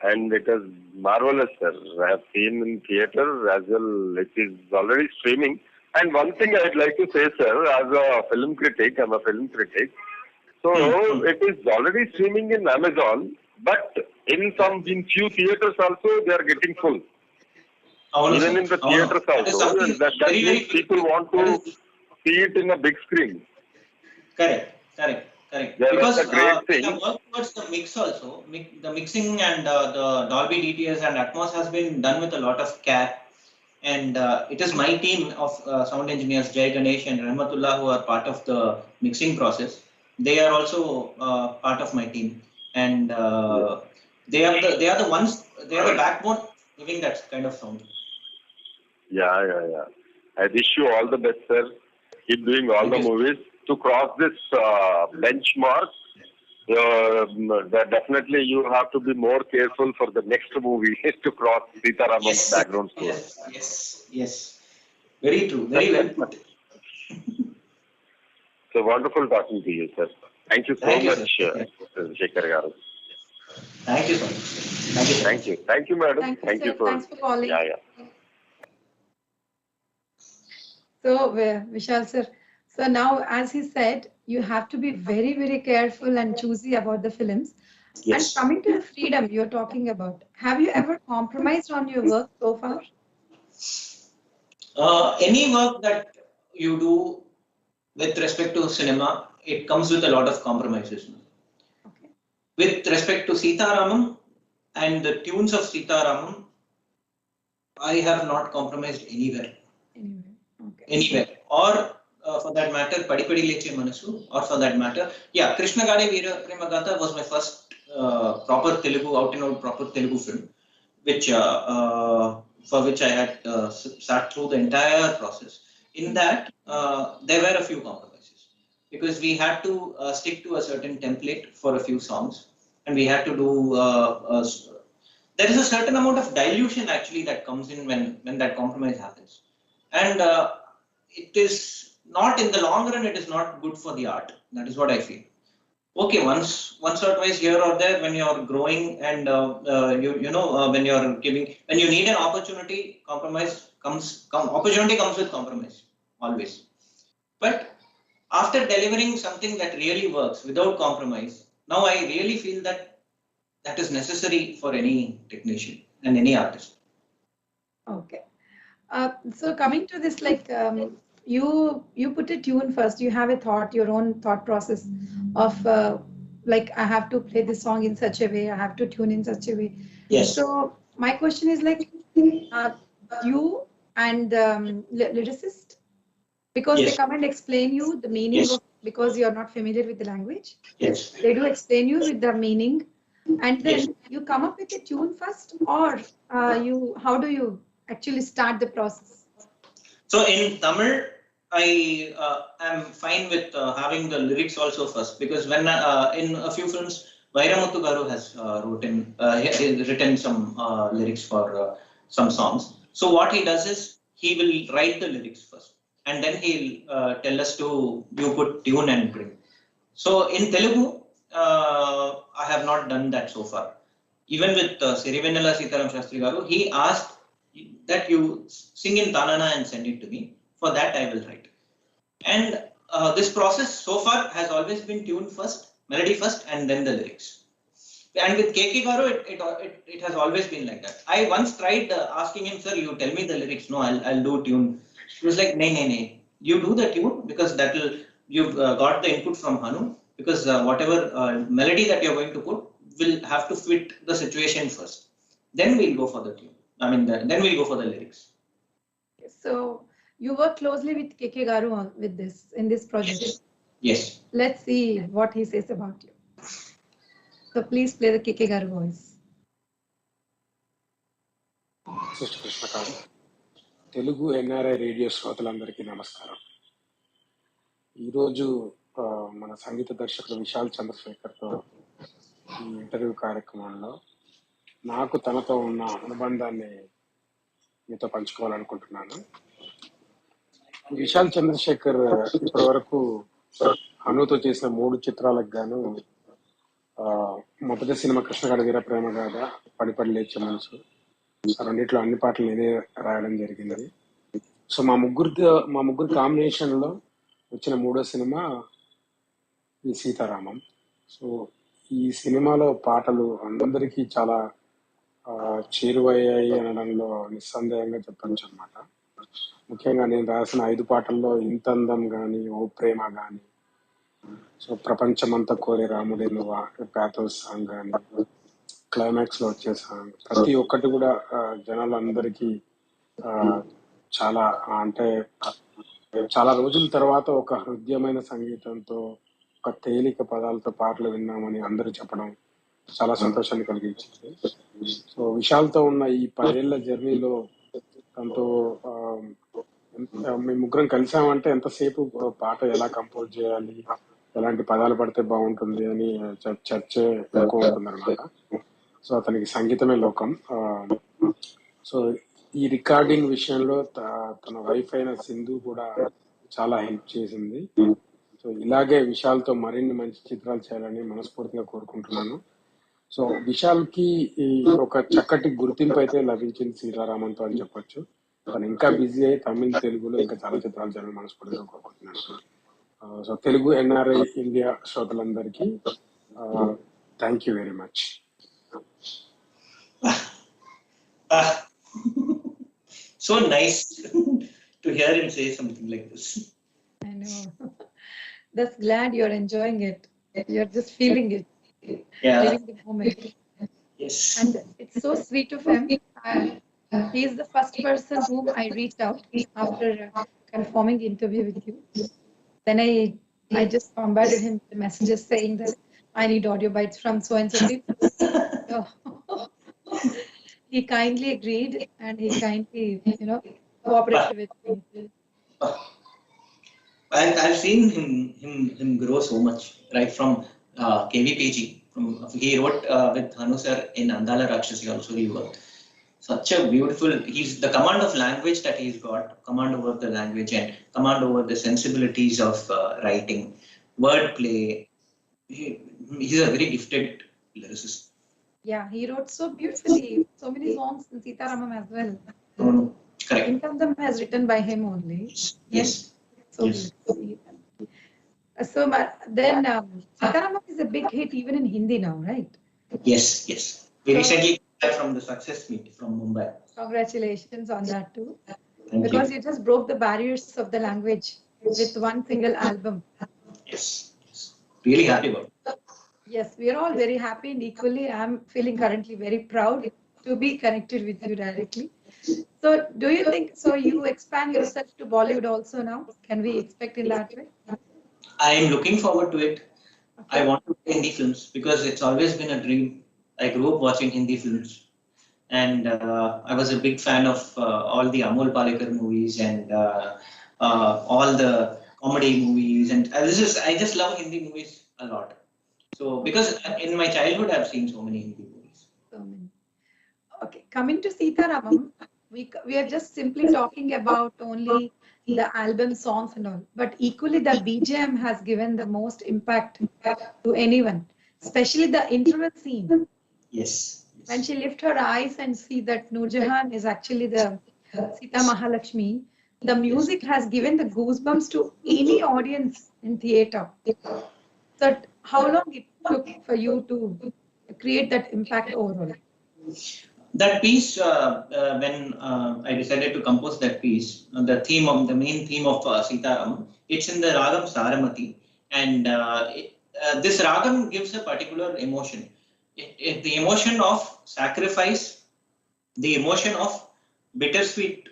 And it is marvelous, sir. I have seen in theater as well. It is already streaming. And one thing I'd like to say, sir, as a film critic, I'm a film critic. So it is already streaming in Amazon, but in few theaters also they are getting full. Even in the theaters also, that means people want to see it in a big screen. Correct. Because we have worked towards the mix also. The mixing and the Dolby DTS and Atmos has been done with a lot of care. And it is my team of sound engineers, Jay Ganesh and Rahmatullah, who are part of the mixing process. They are also part of my team. And they are the ones, they are the backbone giving that kind of sound. Yeah. I wish you all the best, sir. Keep doing all the movies. To cross this benchmark, definitely you have to be more careful for the next movie to cross Sitaramam's background score. Yes. Very true. Very well put. So wonderful talking to you, sir. Thank you so much, Chandrashekhar garu. Thank you so much. Thank you, madam. Thank you for calling. Yeah. So, Vishal sir, so now, as he said, you have to be very, very careful and choosy about the films. Yes. And coming to the freedom you're talking about, have you ever compromised on your work so far? Any work that you do with respect to cinema, it comes with a lot of compromises. Okay. With respect to Sitaramam and the tunes of Sitaramam, I have not compromised anywhere. Anywhere. Or for that matter, Padi Padi Leche Manasu, or for that matter, Krishna Gade Veera Prema Gatha was my first proper Telugu, out and out proper Telugu film, which for which I had sat through the entire process. In that, there were a few compromises because we had to stick to a certain template for a few songs, and we had to do. There is a certain amount of dilution actually that comes in when that compromise happens, and it is not in the long run. It is not good for the art. That is what I feel. Okay, once or twice here or there, when you are growing and when you are giving, when you need an opportunity, opportunity comes with compromise always. But after delivering something that really works without compromise, now I really feel that is necessary for any technician and any artist. Okay. So coming to this, you put a tune first. You have a thought, your own thought process of like I have to play this song in such a way. I have to tune in such a way. Yes. So my question is like, you and lyricist, because Yes. they come and explain you the meaning Yes. of, because you are not familiar with the language. Yes. They do explain you with the meaning, and then Yes. you come up with a tune first, or how do you actually start the process? So in Tamil, I am fine with having the lyrics also first, because when in a few films, Vairamuthu Garu has written some lyrics for some songs. So what he does is he will write the lyrics first, and then he'll tell us to you put tune and bring. So in Telugu, I have not done that so far. Even with Srivalli Sitaram Shastri Garu, he asked that you sing in Tanana and send it to me. For that, I will write. And this process so far has always been tune first, melody first, and then the lyrics. And with KK Garu, it has always been like that. I once tried asking him, sir, you tell me the lyrics. No, I'll do tune. He was like, nay. You do the tune, because you've got the input from Hanu, because whatever melody that you're going to put will have to fit the situation first. Then we'll go for the tune. Then we'll go for the lyrics. So you work closely with KK Garu in this project. Yes. Let's see what he says about you. So please play the KK Garu voice. Sister Krishnakanth, Telugu NRI radio శ్రోతలందరికీ నమస్కారం. ఈరోజు మన సంగీత దర్శకుడు విశాల్ చంద్రశేఖర్తో ఈ interview కార్యక్రమంలో నాకు తనతో ఉన్న అనుబంధాన్ని మీతో పంచుకోవాలనుకుంటున్నాను. విశాల్ చంద్రశేఖర్ ఇప్పటి వరకు హనుతో చేసిన 3 చిత్రాలకు గాను మొదటి సినిమా కృష్ణగాడి వీర ప్రేమ గాథ, పడిపడి లేచే మనసు, రెండిట్లో అన్ని పాటలు నేనే రాయడం జరిగింది. సో మా ముగ్గురు కాంబినేషన్ లో వచ్చిన 3వ సినిమా ఈ సీతారామం. సో ఈ సినిమాలో పాటలు అందరికీ చాలా చేరువయ్యాయి అనడంలో నిస్సందేహంగా చెప్పచ్చు అనమాట. ముఖ్యంగా నేను రాసిన 5 పాటల్లో ఇంత అందం కానీ, ఓ ప్రేమ కానీ, సో ప్రపంచమంతా కోరే రాముడే నువ్వా, ప్యాథోస్ సాంగ్ కానీ, క్లైమాక్స్ లో వచ్చే సాంగ్, ప్రతి ఒక్కటి కూడా జనాలందరికీ చాలా అంటే చాలా రోజుల తర్వాత ఒక హృదయమైన సంగీతంతో, ఒక తేలిక పదాలతో పాటలు విన్నామని అందరూ చెప్పడం చాలా సంతోషాన్ని కలిగించింది. సో విశాల్తో ఉన్న ఈ 10 ఏళ్ల జర్నీలో తనతో మేము ముగ్గురం కలిసామంటే ఎంతసేపు పాట ఎలా కంపోజ్ చేయాలి, ఎలాంటి పదాలు పడితే బాగుంటుంది అని చర్చే ఎక్కువ ఉంటుంది అనమాట. సో అతనికి సంగీతమే లోకం. సో ఈ రికార్డింగ్ విషయంలో తన వైఫ్ అయిన సింధు కూడా చాలా హెల్ప్ చేసింది. సో ఇలాగే విశాల్తో మరిన్ని మంచి చిత్రాలు చేయాలని మనస్ఫూర్తిగా కోరుకుంటున్నాను. సో విశాల్కి ఒక చక్కటి గుర్తింపు అయితే లభించింది సీతారామంతో అని చెప్పొచ్చు. తను ఇంకా బిజీ అయ్యి తమిళ్, తెలుగులో ఇంకా చాలా చిత్రాలు చేయాలని మనస్ఫూర్తిగా కోరుకుంటున్నాను. సో తెలుగు ఎన్ఆర్ఐ ఇండియా శ్రోతలందరికీ thank you very much. So nice to hear him say something like this. I know. That's glad you're enjoying it. You're just feeling it. Yeah. Living the moment. Yes. And it's so sweet of him. He is the first person whom I reached out after confirming the interview with you. Then I just bombarded him with messages saying that I need audio bites from so and so people. So, he kindly agreed and he kindly, cooperated with me. I've seen him grow so much, right from KVPG. He wrote with Hanu sir in Andala Rakshasi also he worked. Such a beautiful, he's the command of language that he's got, command over the language and command over the sensibilities of writing, wordplay. He's a very gifted lyricist. Yeah, he wrote so beautifully, so many songs in Sitaramam as well. Correct. Incandam has written by him only. Yes. So beautiful. So then Sitaramam is a big hit even in Hindi now, right? Yes. We recently came back from the success meet from Mumbai. Congratulations on that too. because you just broke the barriers of the language with one single album. Yes. Really happy about it. Yes, we are all very happy, and equally, I'm feeling currently very proud to be connected with you directly. So, do you think so? You expand yourself to Bollywood also now? Can we expect in that way? I am looking forward to it. Okay. I want to do Hindi films because it's always been a dream. I grew up watching Hindi films, and I was a big fan of all the Amol Palekar movies and all the comedy movies. And I just love Hindi movies a lot. So because in my childhood I've seen so many Hindi movies. So many. Okay, coming to Sitaramam, we are just simply talking about only the album songs and all, but equally the BGM has given the most impact to anyone, especially the interval scene. Yes. When she lift her eyes and see that Noorjahan is actually the Sita Mahalakshmi, the music has given the goosebumps to any audience in theater. So how long it took for you to create that impact overall? That piece, when I decided to compose that piece, the main theme of Sitaram, it's in the Ragam Saramati, and this Ragam gives a particular emotion. The emotion of sacrifice, the emotion of bittersweet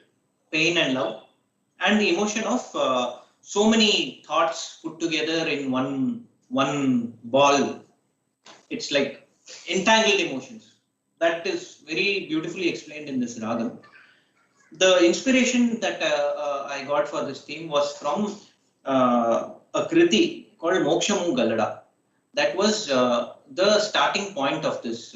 pain and love, and the emotion of so many thoughts put together in one ball. It's like entangled emotions. That is very beautifully explained in this ragam. The inspiration that I got for this theme was from a kriti called Mokshamu Galada. That was the starting point of this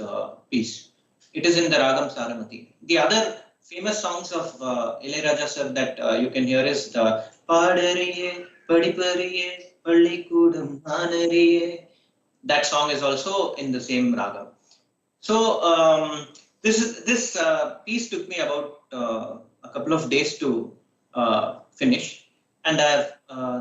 piece. It is in the Ragam Saramati. The other famous songs of Ilayaraja sir that you can hear is the Padariye, Padipariye, Pallikudam Anariye. That song is also in the same ragam. So this piece took me about a couple of days to finish, and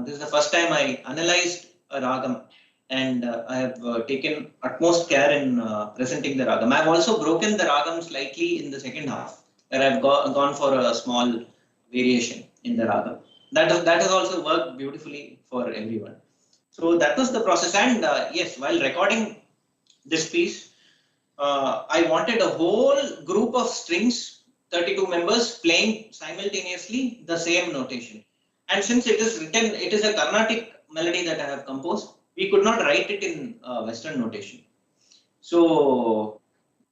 this is the first time I analyzed a ragam, and I have taken utmost care in presenting the ragam. I have also broken the ragam slightly in the second half, where I have gone for a small variation in the ragam. That has also worked beautifully for everyone. So that was the process, and yes, while recording this piece, I wanted a whole group of strings, 32 members playing simultaneously the same notation. And since it is a Carnatic melody that I have composed, we could not write it in Western notation. So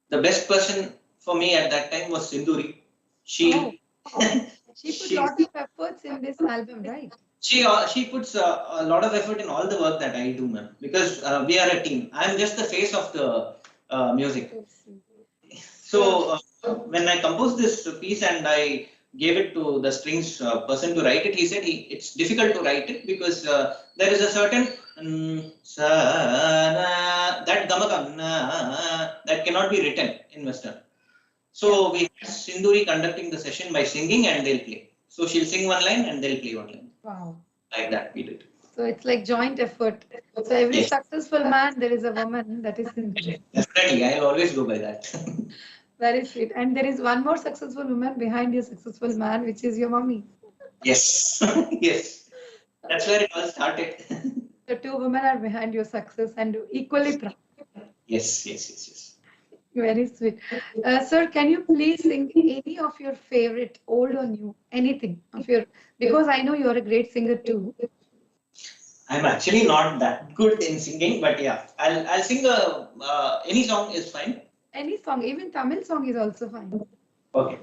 the best person for me at that time was Sindhuri. She put lots of efforts in this album, right? She puts a lot of effort in all the work that I do, ma'am, because we are a team. I'm just the face of the music. So when I composed this piece and I gave it to the strings person to write it, he said it's difficult to write it because there is a certain that gamakam that cannot be written in Western. So we have Sindhuri conducting the session by singing and they'll play. So she'll sing one line and they'll play one line. Wow. Like that we did. So it's like joint effort. So every successful man, there is a woman that is Sindhuri. Definitely, I'll always go by that. Very sweet. And there is one more successful woman behind your successful man, which is your mommy. Yes. Yes. That's where it all started. The two women are behind your success and equally proud. Yes. Very sweet. Sir, can you please sing any of your favorite, old or new, anything of your, because I know you're a great singer too. I'm actually not that good in singing, but yeah, I'll sing any song is fine. Any song, even Tamil song is also fine. Okay.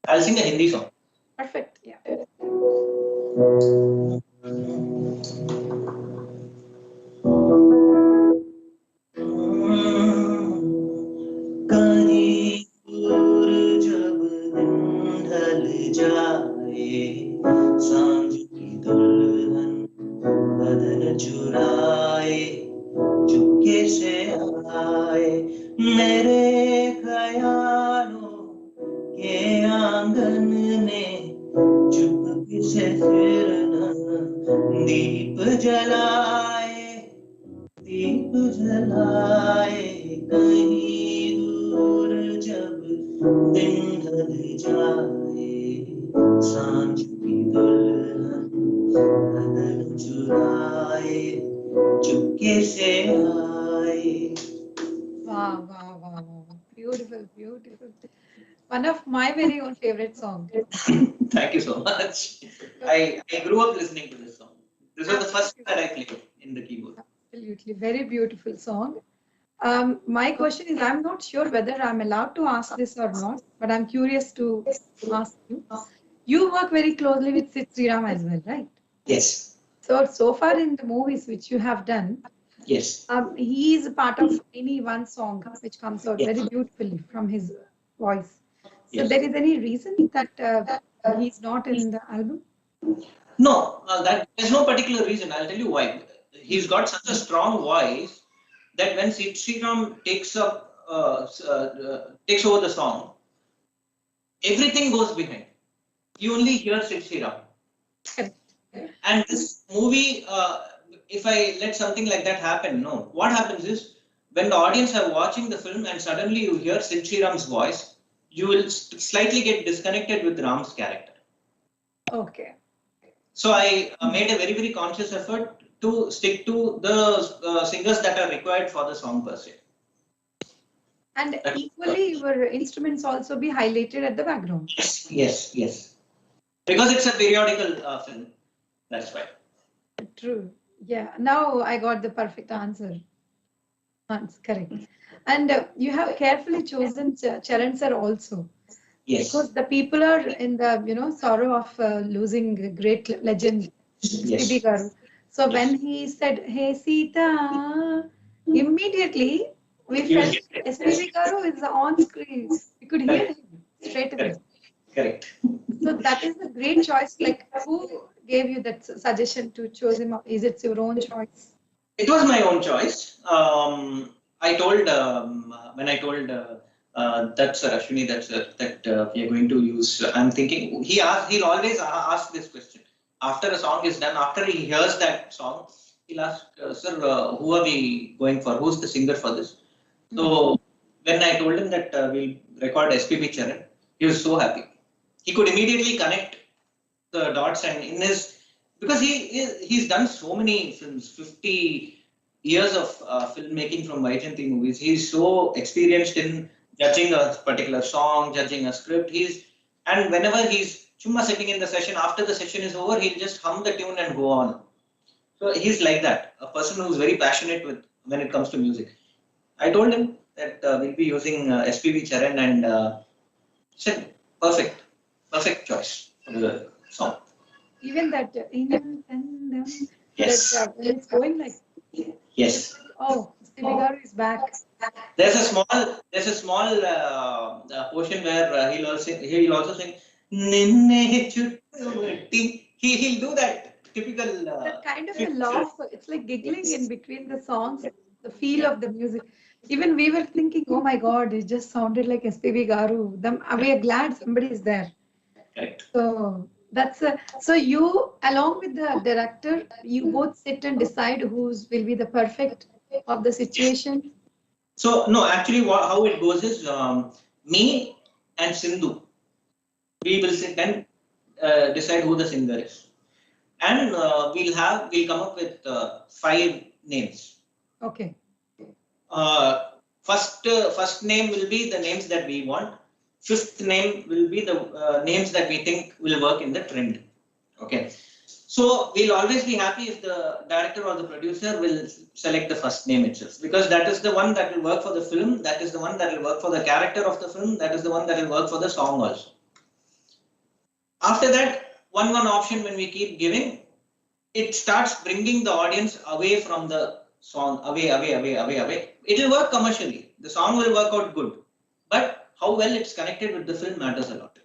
I'll sing a Hindi song. Perfect. Yeah. मेरे ख्यालों के आंगन ने चुपके से फिर दीप जलाए कहीं दूर जब दिन ढल जाए आए चुपके से आए. Wow, wow, wow, wow. Beautiful, beautiful. One of my very own favorite songs. Thank you so much. I grew up listening to this song. This was the first that I played in the keyboard. Absolutely, very beautiful song. My question is, I'm not sure whether I'm allowed to ask this or not, but I'm curious to ask you. You work very closely with Sid Sriram as well, right? Yes. So far in the movies which you have done, Yes. he is a part of any one song which comes out very beautifully from his voice. So Yes. there is any reason that he's not in the album? No, there's no particular reason. I'll tell you why. He's got such a strong voice that when Sid Sriram takes over the song, everything goes behind. You only hear Sid Sriram. And this movie, if I let something like that happen, no. What happens is, when the audience are watching the film and suddenly you hear Sid Sriram's voice, you will slightly get disconnected with Ram's character. Okay. So I made a very, very conscious effort to stick to the singers that are required for the song per se. And equally, your instruments also be highlighted at the background. Yes, yes. Because it's a periodical film. That's why. True. Yeah. Now I got the perfect answer. That's correct. And you have carefully chosen Charan sir also. Yes. Because the people are in the sorrow of losing a great legend, Yes. SPB Garu. So when he said, "Hey Sita," immediately we felt SPB Garu is on screen. We could hear him straight away. Correct. So that is a great choice. Like, who gave you that suggestion to choose him? Is it your own choice? It was my own choice. I told when I told that Sir Ashwini that we are going to use. I'm thinking he'll always ask this question after a song is done. After he hears that song, he'll ask, Sir, who are we going for? Who's the singer for this? So when I told him that we'll record SPB Charan, he was so happy. He could immediately connect the dots, and because he's done so many films, 50 years of filmmaking from Vaijanti movies. He's so experienced in judging a particular song, judging a script. And whenever he's chumma sitting in the session, after the session is over, he'll just hum the tune and go on. So he's like that, a person who's very passionate when it comes to music. I told him that we'll be using SPB Charan, and said perfect choice for the song. Even that Yes. that when it's going like, Yes. oh, SPB Garu is back. There's a small portion where he'll also sing Ninne Chuttuvatti. He'll do that typical. That kind of a laugh. It's like giggling in between the songs. The feel of the music. Even we were thinking, oh my God, it just sounded like SPB Garu. We are glad somebody is there. Right. So so you, along with the director, you both sit and decide who's will be the perfect of the situation. So no, actually, how it goes is me and Sindhu, we will sit and decide who the singer is, and we'll come up with 5 names. Okay. First name will be the names that we want. 5th name will be the names that we think will work in the trend. Okay. So we'll always be happy if the director or the producer will select the first name itself, because that is the one that will work for the film, that is the one that will work for the character of the film, that is the one that will work for the song also. After that, one option when we keep giving, it starts bringing the audience away from the song, away. It will work commercially. The song will work out good, but how well it's connected with the film matters a lot.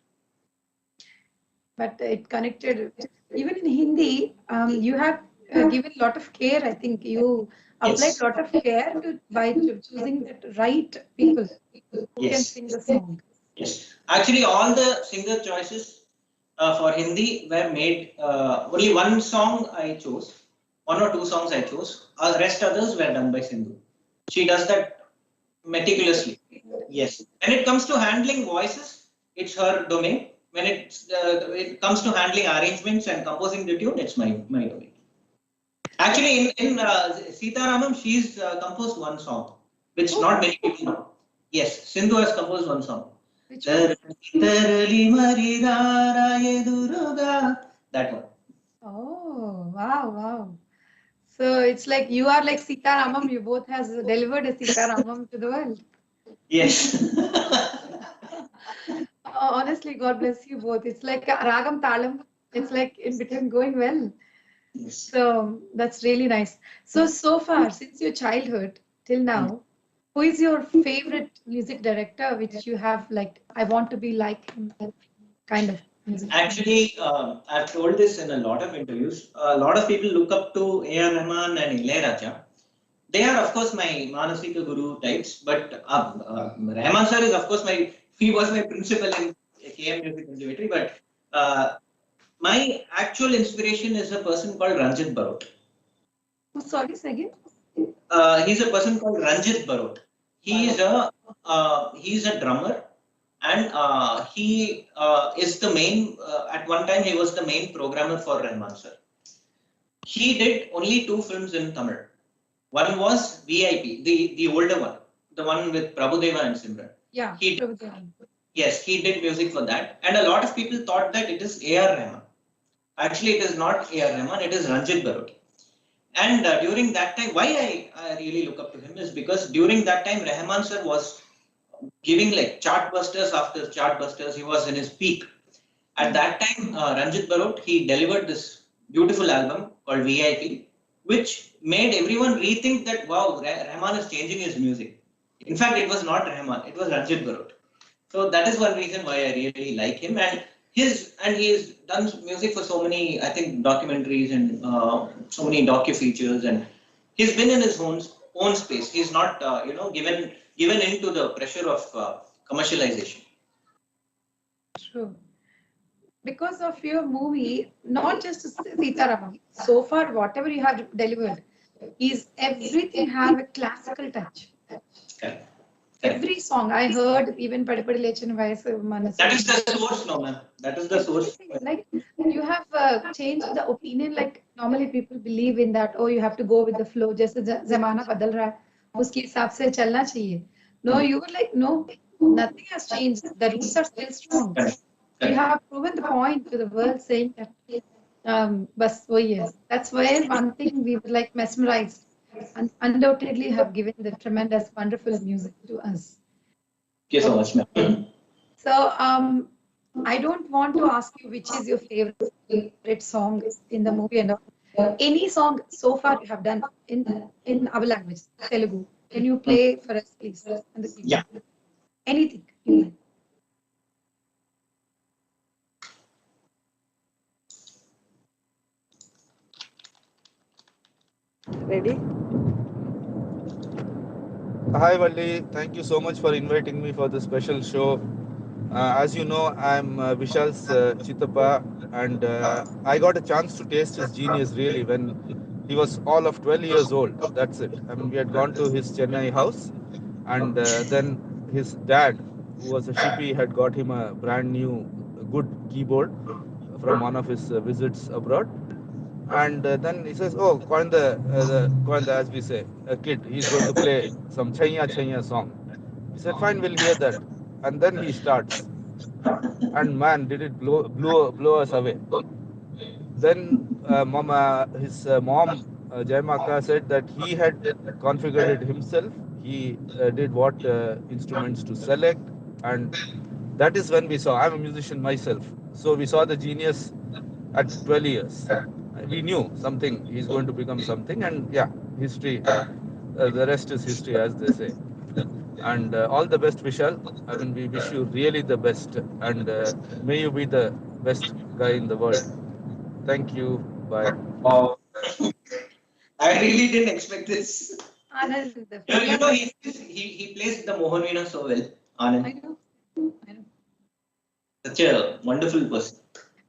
But it connected, even in Hindi, you have given a lot of care. I think you applied a lot of care by choosing the right people who can sing the song. Yes. Actually, all the singer choices for Hindi were made, only one song I chose, 1 or 2 songs I chose. The rest others were done by Sindhu. She does that meticulously. Yes. When it comes to handling voices, it's her domain. When it comes to handling arrangements and composing the tune, it's my domain. Actually, in Sita Ramam, she's composed one song, which not many people know. Yes, Sindhu has composed one song. Which one? That one. Oh, wow, wow. So it's like you are like Sita Ramam, you both has delivered a Sita Ramam to the world. Yes. Honestly, God bless you both. It's like a Ragam Talam. It's like in between going well. Yes. So that's really nice. So far, since your childhood till now, who is your favorite music director which you have like, I want to be like him kind of music? Actually, I've told this in a lot of interviews. A lot of people look up to A.R. Rahman and Ilayaraja. They are, of course, my Manasika Guru types, but Rahman sir is, of course, he was my principal in KM Music Conservatory, but my actual inspiration is a person called Ranjit Barot. Oh, sorry, say again. He's a person called Ranjit Barot. He's a drummer, and he is the main. At one time, he was the main programmer for Rahman sir. He did only 2 films in Tamil. One was VIP, the older one, the one with Prabhudeva and Simran. Yeah, Prabhudeva. Yes, he did music for that, and a lot of people thought that it is A.R. Rahman. Actually, it is not A.R. Rahman, it is Ranjit Barot. And during that time, why I really look up to him is because during that time, Rahman sir was giving like chartbusters after chartbusters. He was in his peak. At that time, Ranjit Barot, he delivered this beautiful album called VIP, which made everyone rethink that, wow, Rahman is changing his music. In fact, it was not Rahman, it was Ranjit Barot. So that is one reason why I really like him. And he has done music for so many, I think, documentaries and so many docu-features, and he's been in his own space. He's not, given into the pressure of commercialization. True. Because of your movie, not just Sita Ramam, so far whatever you have delivered, is everything have a classical touch. Okay. Every song I heard, even Padipadi Lechana Vayasu Manasu. That is the source, no, ma'am. That is the source. Like you have changed the opinion. Like normally people believe in that. Oh, you have to go with the flow. जैसे ज़माना बदल रहा है, उसके हिसाब से चलना चाहिए. No, you were like, no, nothing has changed. The roots are still strong. You have proven the point to the world, saying that. Bas वही है. That's why one thing we were like mesmerized. And undoubtedly have given the tremendous, wonderful music to us. Thank you so much, ma'am. So, I don't want to ask you which is your favorite song in the movie and all. Any song so far you have done in our language, Telugu. Can you play for us, please? And the people? Yeah. Anything you like. Ready? Hi Valli, thank you so much for inviting me for this special show. As you know, I'm Vishal's Chitapa, and I got a chance to taste his genius really when he was all of 12 years old. That's it. I mean, we had gone to his Chennai house, and then his dad, who was a shippy, had got him a brand new good keyboard from one of his visits abroad. And then he says, "Oh, Koinda, as we say, a kid, he's going to play some Chaiya Chaiya song." He said, "Fine, we'll hear that." And then he starts, and man, did it blow us away. Then his mom, Jaimaka, said that he had configured it himself. He did what instruments to select, and that is when we saw. I'm a musician myself, so we saw the genius at 12 years. We knew something, he's going to become something, and yeah, history, the rest is history, as they say. And all the best, Vishal. I mean, we wish you really the best, and may you be the best guy in the world. Thank you. Bye. I really didn't expect this. Anand, He plays the Mohanveena so well. Anand. I know. Such a wonderful person.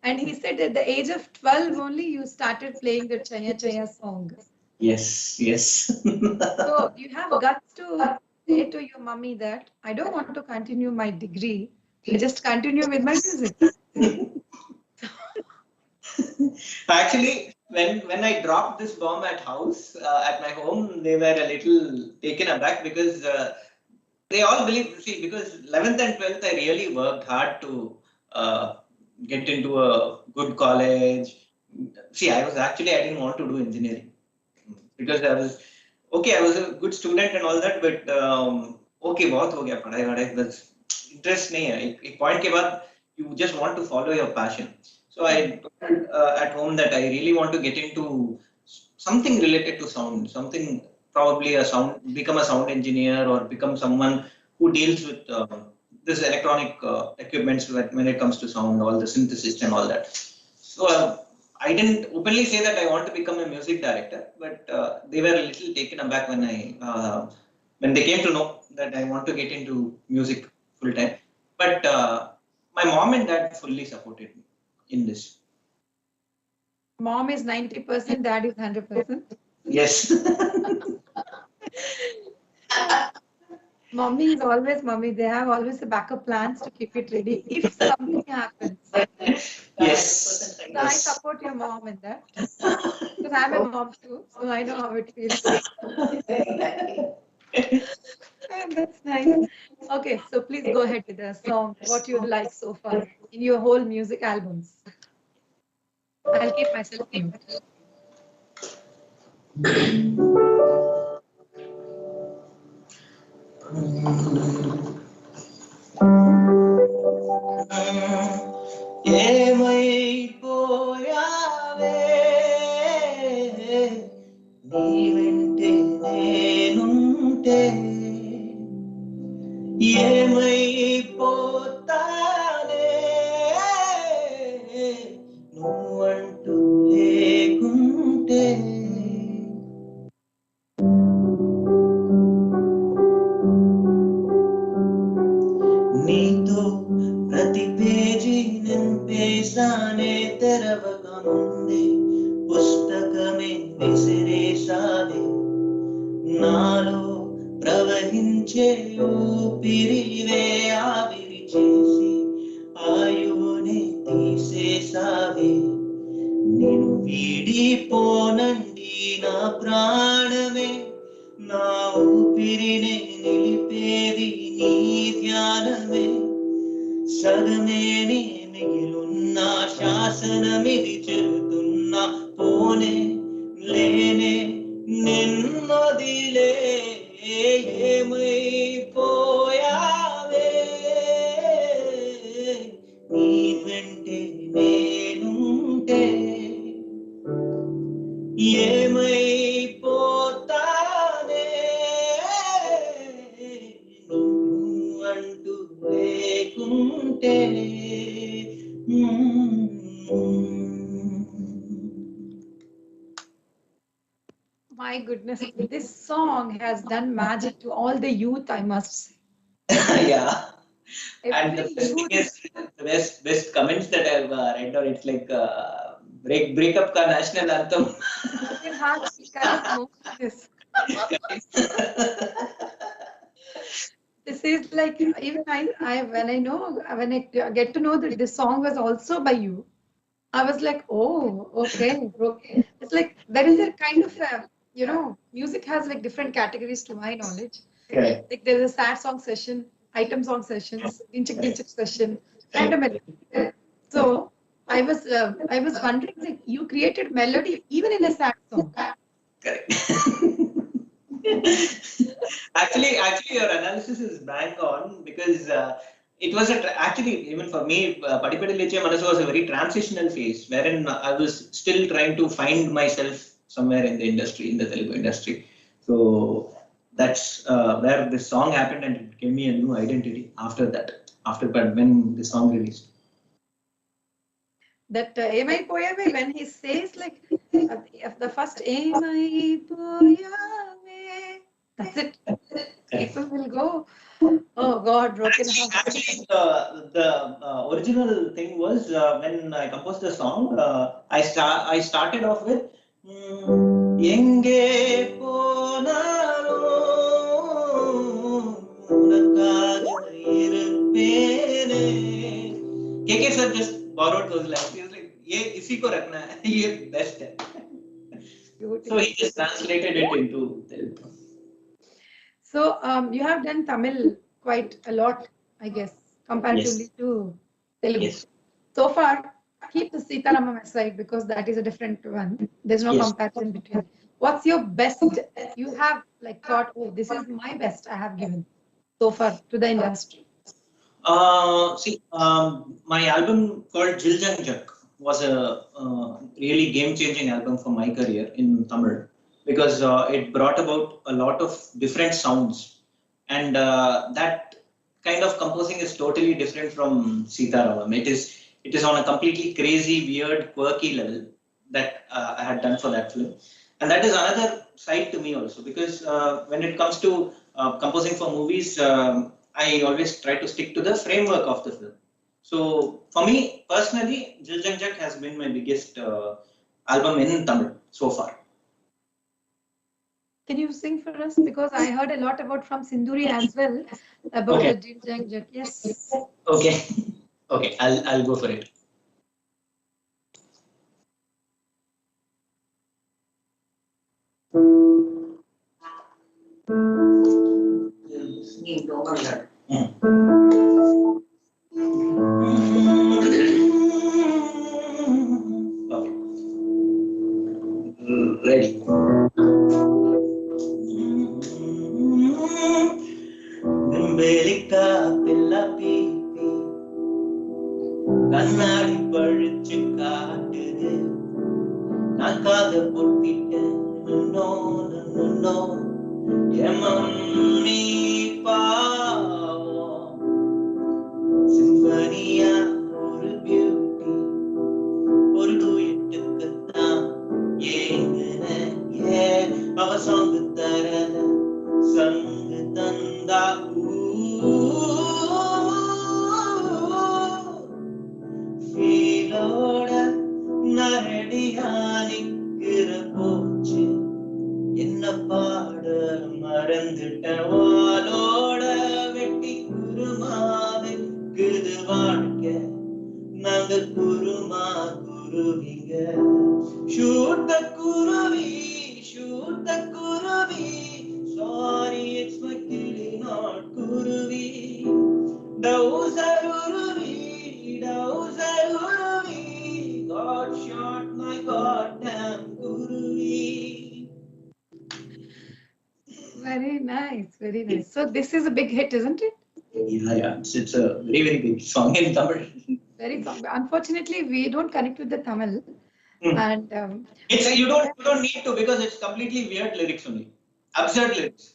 And he said at the age of 12 only you started playing the Chaya Chaya song. Yes. So you have guts to say to your mummy that I don't want to continue my degree. I just continue with my music. Actually, when I dropped this bomb at house at my home, they were a little taken aback because they all believe. See, because 11th and 12th, I really worked hard to get into a good college. See, I didn't want to do engineering because I was a good student and all that, but okay, बहुत हो गया पढ़ाई वढ़ाई, बस interest नहीं है. एक point के बाद you just want to follow your passion. So I told at home that I really want to get into something related to sound, something probably become a sound engineer or become someone who deals with this electronic equipments when it comes to sound, all the synthesis and all that. So I didn't openly say that I want to become a music director, but they were a little taken aback when they came to know that I want to get into music full time. But my mom and dad fully supported me in this. Mom is 90%, dad is 100%. Yes. Mommy is always mommy. They have always the backup plans to keep it ready if something happens. Yes. So I support your mom in that. Because I'm a mom too, so I know how it feels. That's nice. Okay, so please go ahead with the song. What you like so far in your whole music albums? I'll keep myself mute. ఏమైపోయావే నీ వెంటే నేనుంటే ఏమైపోతానే నువ్వంటూ లేకుంటే నీతో ప్రతి page నింపేసానే తెరవగా ముందే పుస్తకమే విసిరేసానే నాలో ప్రవహించే ఊపిరివే ఆవిరి చేసి ఆయువుని తీసేసావే నేను వీడిపోనండి నా ప్రాణమే నా ఊపిరినే నిలిపేది నీ ధ్యానమే సగమేనే మిగిలున్న శాసనమిది చెబుతున్నా పోనే లేనే నిన్నొదిలే ఏమైపోయావే నీ వెంటే నేనుంటే ఏమైపోతానే నువ్వు అంటూ లేకుంటే My goodness, this song has done magic to all the youth, I must say. Yeah. And the Every best thing youth is the best comments that I've read on it's like breakup ka national anthem. can hardly cannot know this. This is like even when I get to know that this song was also by you, I was like, oh, okay. It's like there is a kind of music has like different categories to my knowledge. Correct. Like there's a sad song session, item song sessions, dinchik session, and a melody. So I was wondering, like, you created melody even in a sad song. Correct. Actually, your analysis is bang on because it was actually even for me, Padipadi Leche Manasu was a very transitional phase wherein I was still trying to find myself somewhere in the industry, in the Telugu industry. So that's where this song happened and it gave me a new identity after when the song released. That Emai Poyave, when he says like the first Emai Poyave, that's it. People will go, oh God, broken heart. Actually, the original thing was when I composed the song, I started off with Yenge Ponaro Unakaga Irpene. KK sir just borrowed those lines. He was like, "Ye isi ko rakhna hai, ye best hai." So he just translated it into Telugu. So you have done Tamil quite a lot, I guess, comparatively to Telugu. Yes. So far, keep the Sitaramam aside because that is a different one. There's no Yes. comparison between. What's your best? You have like thought, oh, this is my best I have given so far to the industry. My album called Jil Jang Jak was a really game-changing album for my career in Tamil because it brought about a lot of different sounds, and that kind of composing is totally different from Sitaramam. It is on a completely crazy, weird, quirky level that I had done for that film, and that is another side to me also because when it comes to composing for movies. I always try to stick to the framework of the film. So for me personally, Jil Jang Jak has been my biggest album in Tamil so far. Can you sing for us? Because I heard a lot about from Sindhuri as well about the Jil Jang Jak. Yes. Okay. Okay, I'll go for it. Ready. Bimbelika pilla pipi kannadi padichu kaatudu nakaga pottiten no yamammi paavam symphony-a oru beauty oru duettukku yengana ava song tarala sang tanda feeloda naradiyanikira pochu enna paada marandita vaaloda vetti kurumavekkudu vaalka naanga kuruma kuruvinga shoot the kuruvi sorry it's my kili not kuruvi dowser uruvi God shot my goddamn kuruvi. Very nice, very nice. So this is a big hit, isn't it? Yeah. It's a very, very big song in Tamil. Very song. Unfortunately, we don't connect with the Tamil, and You don't need to because it's completely weird lyrics only, absurd lyrics.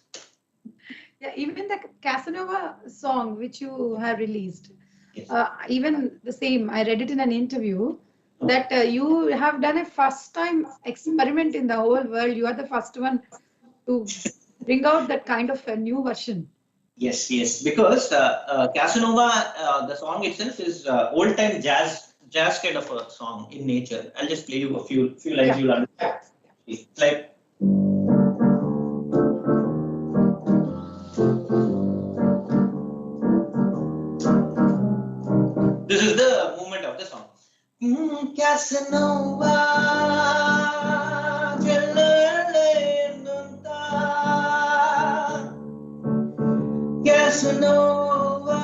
yeah, even the Casanova song which you have released, even the same. I read it in an interview that you have done a first time experiment in the whole world. You are the first one to bring out that kind of a new version. Yes, because Casanova, the song itself is old-time jazz kind of a song in nature. I'll just play you a few lines, you'll understand. It's like, this is the movement of the song. Casanova, Casanova,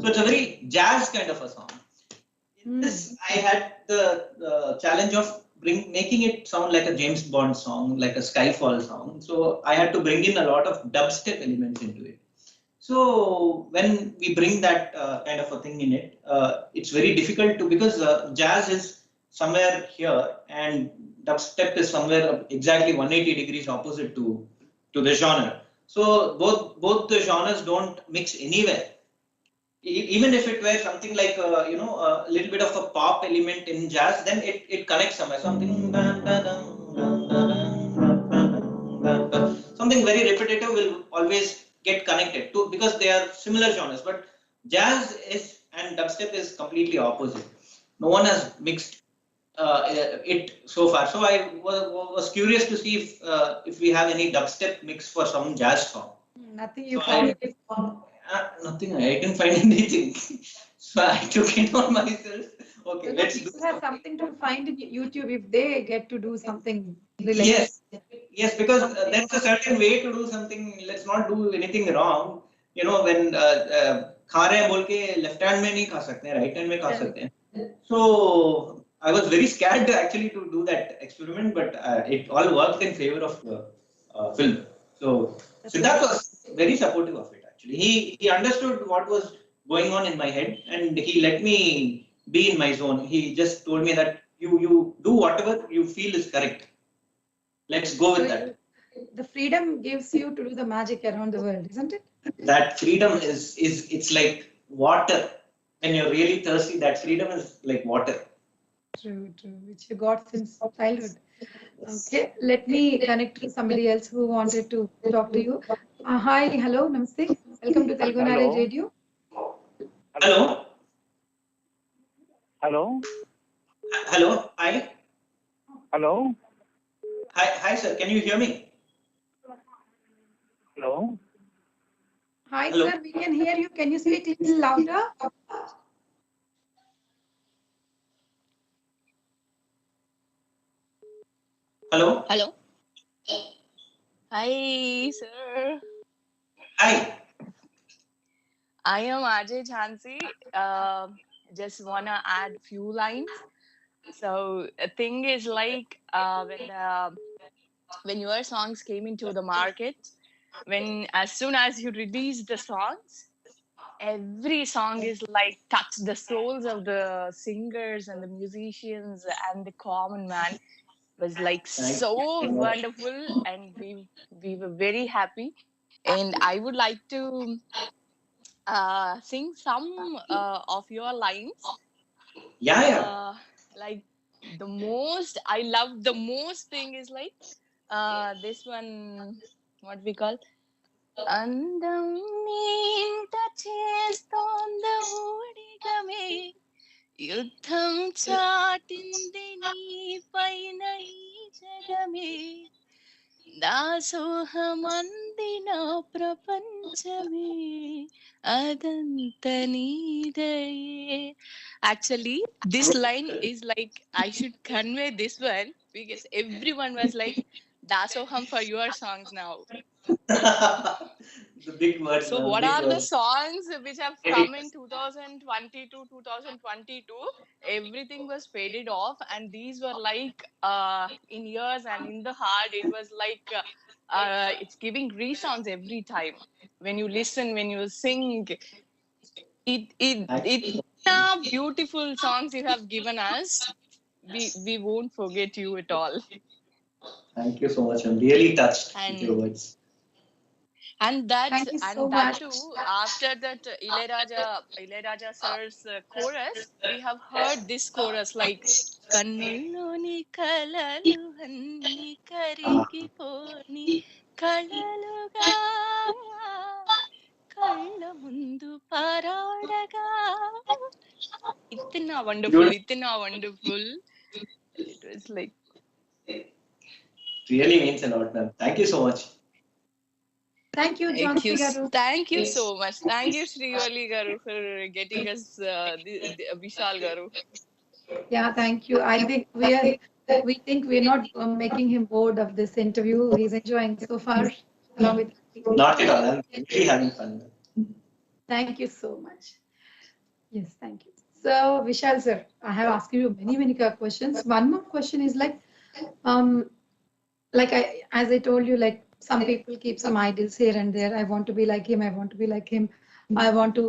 so it's a very jazz kind of a song. In this, I had the challenge of making it sound like a James Bond song, like a Skyfall song. So I had to bring in a lot of dubstep elements into it. So when we bring that kind of a thing in it, it's very difficult to, because jazz is somewhere here and dubstep is somewhere exactly 180 degrees opposite to the genre. So both the genres don't mix anywhere. Even if it were something like a little bit of a pop element in jazz, then it connects somewhere. Something very repetitive will always get connected to, because they are similar genres. But jazz and dubstep is completely opposite. No one has mixed it so far. So I was curious to see if we have any dubstep mix for some jazz song. Nothing you found. Nothing. I didn't find anything. So I took it on myself. Okay, So let's do people have something to find in YouTube if they get to do something related. Yes, yes, because there's a certain way to do something. Let's not do anything wrong. You know, when खा रहे हैं बोल के left hand में नहीं खा सकते हैं, right hand में खा सकते हैं. So I was very scared actually to do that experiment, but it all worked in favor of film. So Siddharth was very supportive of it actually. He understood what was going on in my head and he let me be in my zone. He just told me that you do whatever you feel is correct. Let's go with that. The freedom gives you to do the magic around the world, isn't it? That freedom is it's like water. When you're really thirsty, that freedom is like water. True, which you got since childhood. Okay, let me connect to somebody else who wanted to talk to you. Hi, hello, namaste. Welcome to Telugu NRI Radio. Hello. Hello. Hello. Hi. Hello. Hi, sir. Can you hear me? Hello. Hi, hello. Sir. We can hear you. Can you speak a little louder? Hello. Hello. Hi, sir. Hi. I am Ajay Jhansi. Just wanna add few lines. So the thing is like when your songs came into the market, as soon as you release the songs, every song is like touch the souls of the singers and the musicians and the common man. Was like so wonderful, and we were very happy. And I would like to sing some of your lines. Yeah. Like I love the most thing is like this one, what we call అందం నీంత చేస్తోంద ఊడిగమే యుద్ధం చాటింది నీ పైన ఈ జగమే దాసోహమందిన ప్రపంచమే అదంత నీదయే. Actually, this line is like I should convey this one because everyone was like dasoham for your songs now. The big words. So what are the songs which have come in 2022, 2022? Everything was faded off, and these were like in ears and in the heart. It was like it's giving resounds every time when you listen, when you sing. It's beautiful songs you have given us. We won't forget you at all. Thank you so much. I'm really touched with your words. And that much. too, after that Ilayaraja sir's chorus, we have heard this chorus like Kannulloni kalalu anni karigiponi kalaluga kalla mundu paradaga. Itna wonderful. It was like really means a lot, ma'am. Thank you so much. Thank you, Jhansi Garu. Thank you so much. Thank you, Srivalli Garu, for getting us Vishal Garu. Yeah, thank you. I think we think we're not making him bored of this interview. He's enjoying so far along with people. Not at all. I'm really having fun. Thank you so much. Yes, thank you. So, Vishal sir, I have asked you many questions. One more question is like as I told you, like some people keep some idols here and there. I want to be like him. I want to be like him. I want to.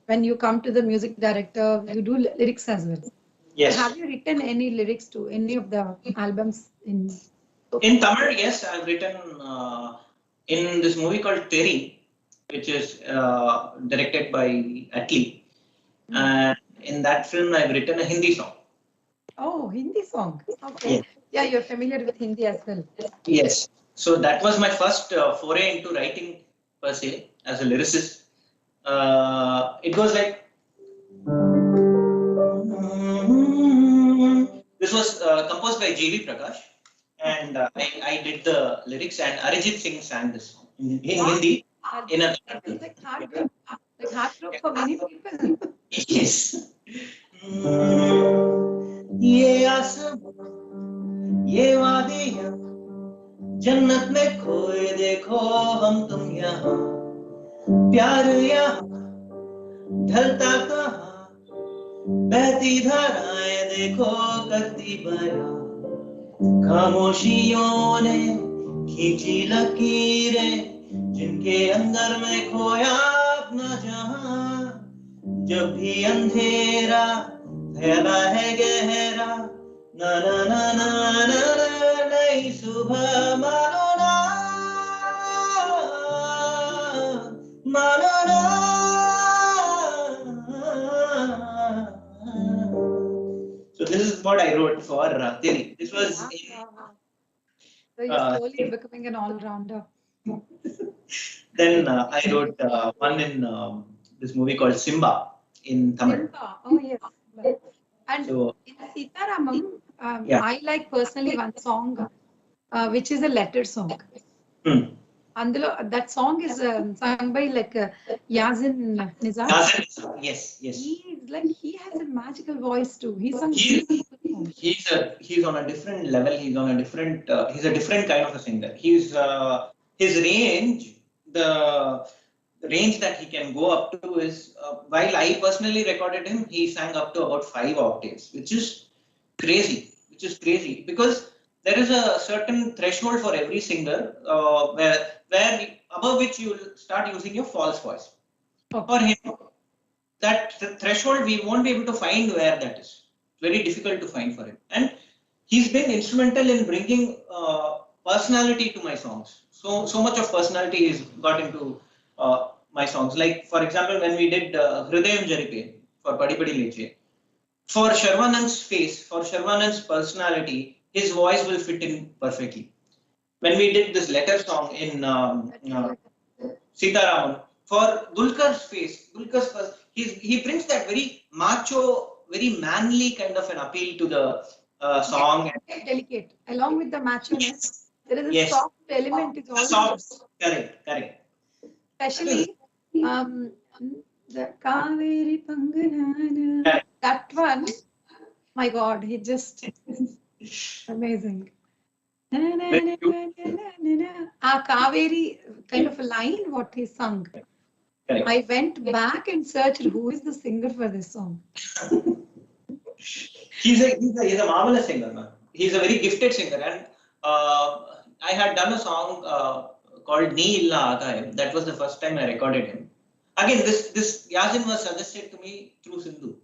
When you come to the music director, you do lyrics as well. Yes. Have you written any lyrics to any of the albums in Tamil? Yes, I've written in this movie called Terry, which is directed by Atlee. And in that film, I've written a Hindi song. Oh, Hindi song. Okay. Yeah, you're familiar with Hindi as well. Yes. So that was my first foray into writing per se as a lyricist. It was like this was composed by J.V. Prakash, and I did the lyrics, and Arijit Singh sang this song in Hindi. It's like heartbreak for many people. Yes, ये आसमां ये वादियां जन्नत में खोए देखो हम तुम यहाँ प्यार यहाँ ढलता कहाँ बहती धाराएं देखो करती बयां खामोशियों ने खींची लकीरें जिनके अंदर में खोया अपना जहां जब भी अंधेरा फैला है गहरा ना ना ना ना ना नई सुबह मानो ना मानो ना So this is what I wrote for Teri. This was So you're slowly becoming an all-rounder. Then I wrote one in this movie called Simba in Tamil. Simba. Oh yes. And So, in Sitaramam, yeah. I like personally one song which is a letter song. Andalo, that song is sung by like Yazin Nizar. Yes, yes. He has a magical voice too. He sung He's on a different level. He's on a different. He's a different kind of a singer. He's his range. The range that he can go up to is while I personally recorded him, he sang up to about 5 octaves, which is crazy. Because there is a certain threshold for every singer where above which you will start using your false voice. For him, that threshold we won't be able to find where that is. It's very difficult to find for him, and he's been instrumental in bringing personality to my songs. So much of personality is got into my songs. Like for example, when we did Hridayam Jaripe for Padi Padi Leche, for Sharvanand's face, for Sharvanand's personality, his voice will fit in perfectly. When we did this letter song in Sitaramam, for Dulkar's face, he brings that very macho, very manly kind of an appeal to the song. Delicate. Along with the macho-ness, there is a Yes. soft element. Is also Soft. Correct. Especially the Kaveri Panganana. That one, my God, he just amazing. Kaveri kind of a line, what he sung. Correct. I went back and searched who is the singer for this song. He's a marvelous singer, man. He's a very gifted singer, and I had done a song called Nee Illa Agayam. That was the first time I recorded him. Again, this Yazin was suggested to me through Sindhu.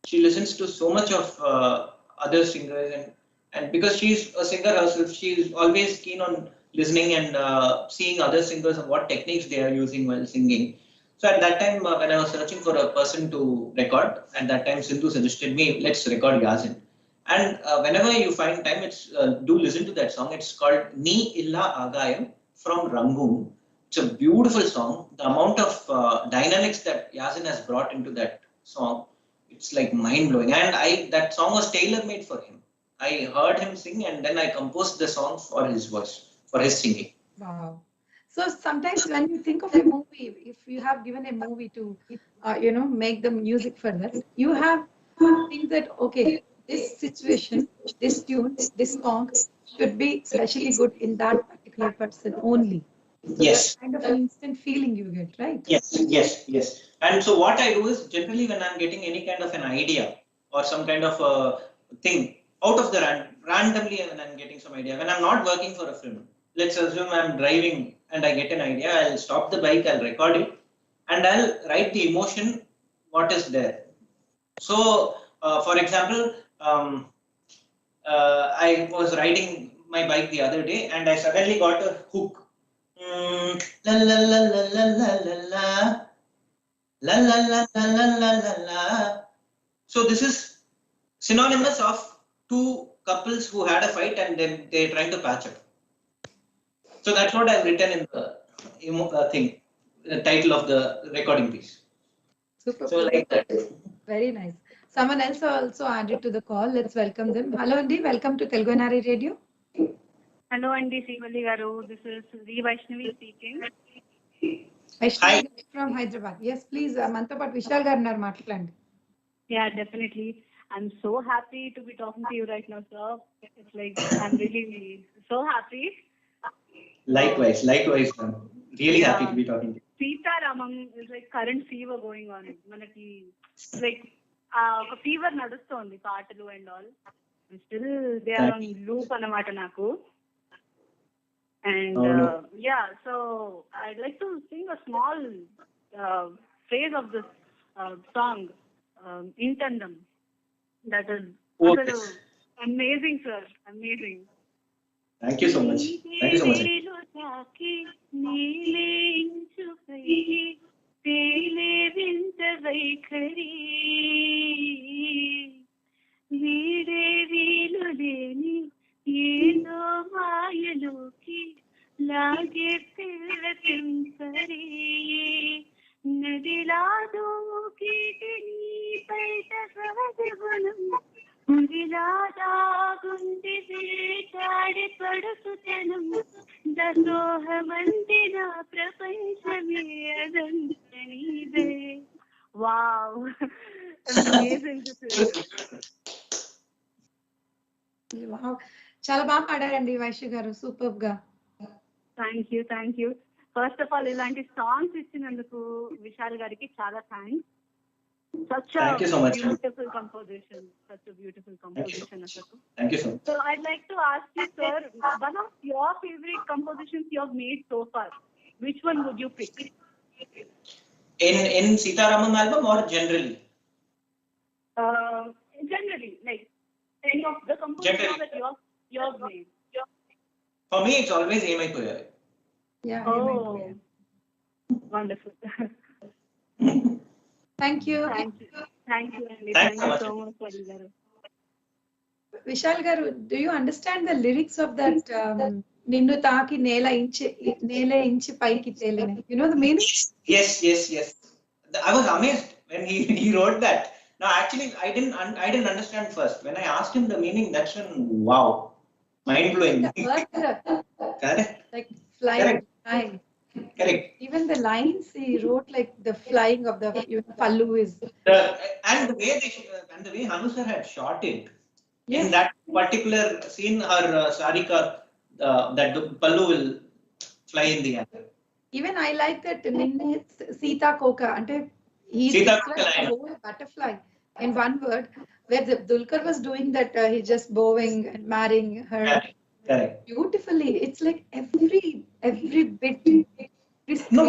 She listens to so much of other singers, and because she's a singer herself, she's always keen on listening and seeing other singers and what techniques they are using while singing. So at that time, when I was searching for a person to record, at that time Sindhu suggested me, let's record Yazin. And whenever you find time, it's do listen to that song. It's called Nee Illa Agayam from Rangoon. It's a beautiful song. The amount of dynamics that Yazin has brought into that song, it's like mind-blowing. And that song was tailor-made for him. I heard him sing and then I composed the song for his voice, for his singing. Wow. So sometimes when you think of a movie, if you have given a movie to, make the music for that, you have think that, okay, this situation, this tune, this song should be especially good in that particular person only. So Yes. That's kind of an instant feeling you get, right? Yes. And so what I do is generally when I'm getting any kind of an idea or some kind of a thing out of the randomly when I'm getting some idea, when I'm not working for a film, let's assume I'm driving and I get an idea, I'll stop the bike, I'll record it, and I'll write the emotion, what is there. So, for example, I was riding my bike the other day and I suddenly got a hook. La la la la la la la la la la la la la la la. So this is synonymous of two couples who had a fight and then they're trying to patch up. So that's what I've written in the the title of the recording piece. Super. So like that. Very nice. Someone else also added to the call. Let's welcome them. Hello, Andy. Welcome to Telugu NRI Radio. Hello, Andy Srivalli garu. This is Vaishnavi speaking. Vaishnavi from Hyderabad. Yes, please. Manto pat Vishal garu unnaru, maatladandi. Yeah, definitely. I'm so happy to be talking to you right now, sir. It's like I'm really so happy. Likewise, ma'am. Really happy to be talking to you. Sita Ramam is like current fever going on. Manaki like ఒక fever నడుస్తోంది పాటలు and all. Still they are on loop అన్నమాట నాకు. And yeah, so I'd like to sing a small phrase of this song, in tandem. That is amazing, sir. Amazing. Thank you so much. Thank you so much. ఏదో మాయలోకి లాగే పిల్లతింసరే నదిలా దూకిటి నీ బయట సహజగుణం మురిలా దాగుండి వేటాడి పడుసుతనం దసోహమంది నా ప్రపంచమే అదంత నీదే. Wow, amazing. చాలా బాగా పాడారండి వైశ్య గారు, సూపర్ గా. Thank you. First of all ఇలాంటి సాంగ్స్ ఇచ్చినందుకు విశాల్ గారికి చాలా thanks. Such a beautiful composition. Thank you so much. So I'd like to ask you, sir, one of your favorite compositions you have made so far. Which one would you pick? In Sita Ramam album or generally? Generally, like any of the compositions that you have made. For me, it's always Aimai Koya. Yeah. Oh, wonderful. Thank you. Thank you, Andy. Thank you so much, Garu. Vishal garu, do you understand the lyrics of that ninnu taaki nela inchi paiki telina? You know the meaning? Yes. I was amazed when he wrote that. No, actually, I didn't understand first. When I asked him the meaning, that's when, wow, mind blowing. Correct. Like flying. Correct. Even the lines he wrote, like the flying of the pallu is. And the way Hanu sir had shot it. Yes. In that particular scene, her sarika, that pallu will fly in the air. Even I like that Sita Koka. Ante he described the whole butterfly in one word. Where the Dulquer was doing that, he just bowing and marrying her. Correct. Beautifully. It's like every bit. No,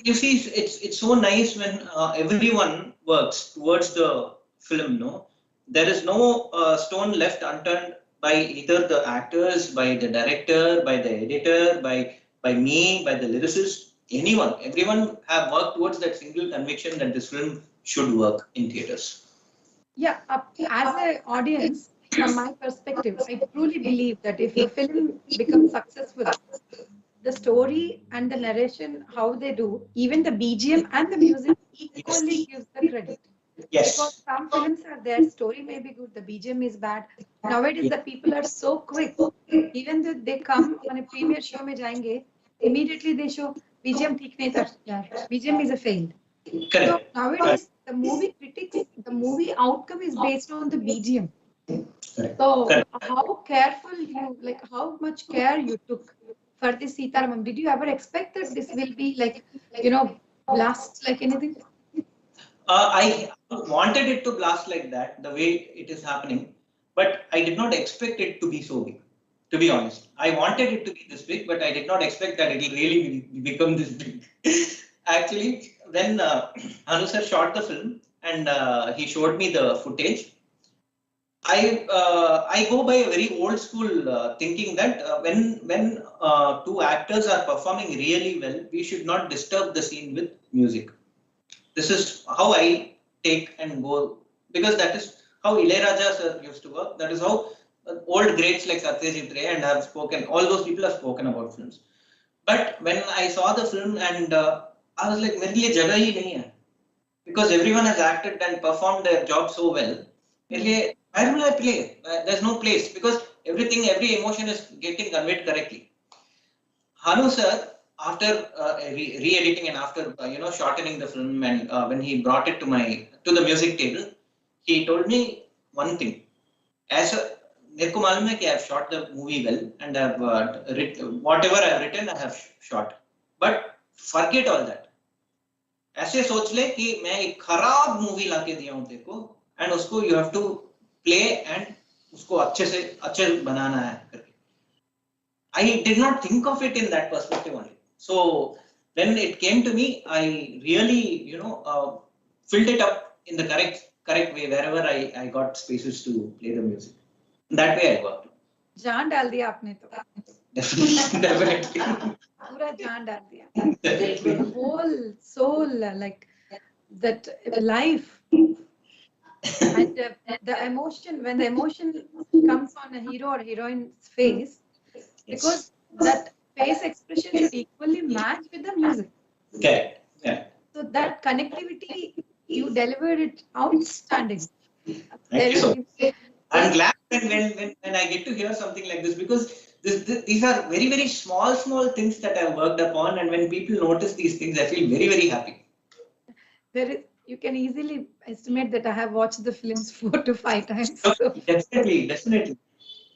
you see, it's so nice when everyone works towards the film. No, there is no stone left unturned by either the actors, by the director, by the editor, by me, by the lyricist, anyone. Everyone have worked towards that single conviction that this film should work in theaters. Yeah, as an audience, from my perspective, I truly believe that if a film becomes successful, the story and the narration, how they do, even the BGM and the music equally gives the credit. Yes. Because some films are there, story may be good, the BGM is bad. Nowadays, the people are so quick. Even though they come on a premiere show, mein jayenge, immediately they show BGM theek nahi tha yaar. BGM is a fail. Correct. So nowadays, the movie critics, the movie outcome is based on the BGM. Correct. So Correct. how much care you took for this Sita Ramam? Did you ever expect that this will be like, blast like anything? I wanted it to blast like that, the way it is happening, but I did not expect it to be so big, to be honest. I wanted it to be this big, but I did not expect that it will really become this big. Actually, when Anu sir shot the film and he showed me the footage, I go by a very old school thinking that when two actors are performing really well, we should not disturb the scene with music. This is how I take and go, because that is how Ilayaraja sir used to work. That is how old greats like Satyajit Ray and have spoken. All those people have spoken about films. But when I saw the film and I was like, "Mere liye jagah hi nahi hai," because everyone has acted and performed their job so well. Where will I play? There's no place, because every emotion is getting conveyed correctly. Hanu sir, after re-editing and after shortening the film, and when he brought it to the music table, he told me one thing. As a मेरे को मालूम है कि I have shot the movie well and I have whatever I have written I have shot, but forget all that. ऐसे सोच ले कि मैं एक खराब मूवी लाके दिया हूँ तेरे को and उसको you have to play and उसको अच्छे बनाना है करके. I did not think of it in that perspective only. So when it came to me, I really filled it up in the correct way wherever I got spaces to play the music. That way I worked. जान डाल दिया आपने तो. Definitely. पूरा जान डाल दिया. The whole soul, like that life. And the emotion, when the emotion comes on a hero or heroine's face, because that face expression should equally match with the music. Okay. Yeah. So that connectivity, you delivered it outstanding. Thank you so much. I'm glad when I get to hear something like this, because these are very, very small things that I've worked upon, and when people notice these things, I feel very, very happy. You can easily estimate that I have watched the films 4 to 5 times. So. Definitely.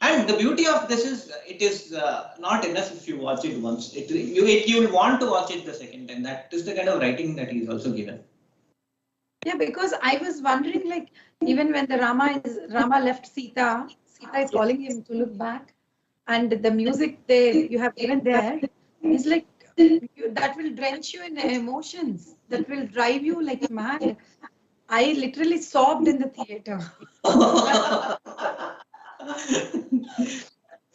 And the beauty of this is, it is not enough if you watch it once. You will want to watch it the second time. That is the kind of writing that he's also given. Yeah, because I was wondering, like, even when the Rama left Sita is calling him to look back, and the music you have given there is like, that will drench you in emotions, that will drive you like mad. I literally sobbed in the theater.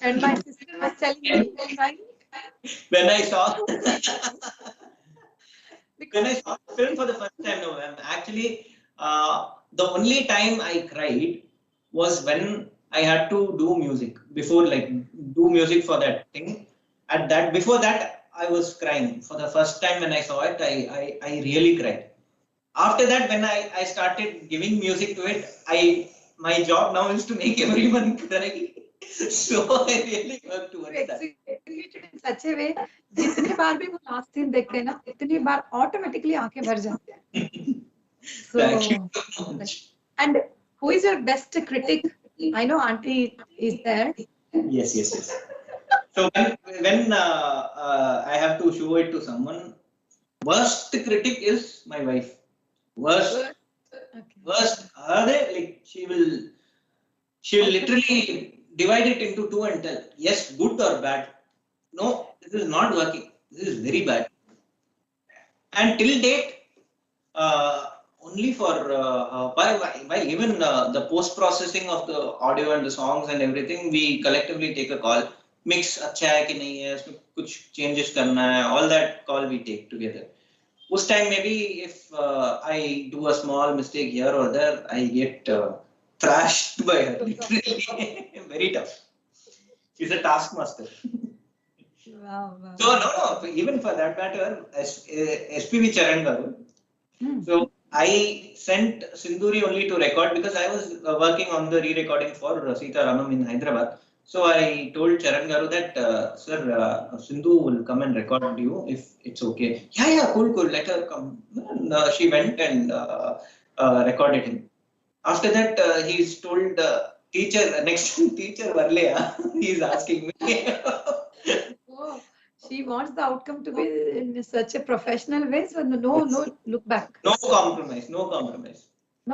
And my sister was telling me, right? When I saw the film for the first time, actually, the only time I cried was when I had to do music. Before, do music for that thing. Before that, I was crying. For the first time when I saw it, I really cried. After that, when I started giving music to it, my job now is to make everyone cry. So I really work towards that. In such a way, जितने बार भी वो last scene देखते हैं ना, इतनी बार automatically आंखें भर जाते हैं. Thank you so much. And who is your best critic? I know Auntie is there. Yes. So when I have to show it to someone, worst critic is my wife. Worst. She will literally divide it into two and tell, yes, good or bad. No, this is not working. This is very bad. And till date, only for while even the post processing of the audio and the songs and everything, we collectively take a call. Mix अच्छा है कि नहीं है, इसमें कुछ changes करना है, all that call we take together. Uss time maybe if I do a small mistake here or there, I get thrashed by her, literally. Very tough. She's a taskmaster. Wow. So no, even for that matter, SPV Charan Garu. So I sent Sindhuri only to record because I was working on the re-recording for Sita Ramam in Hyderabad. So I told Charan Garu that, sir, Sindhu will come and record you if it's okay. Yeah, cool, let her come. And, she went and recorded him. After that, he's told next teacher Varleya, he's asking me. Oh, she wants the outcome to be in such a professional way, so no look back. No compromise. No,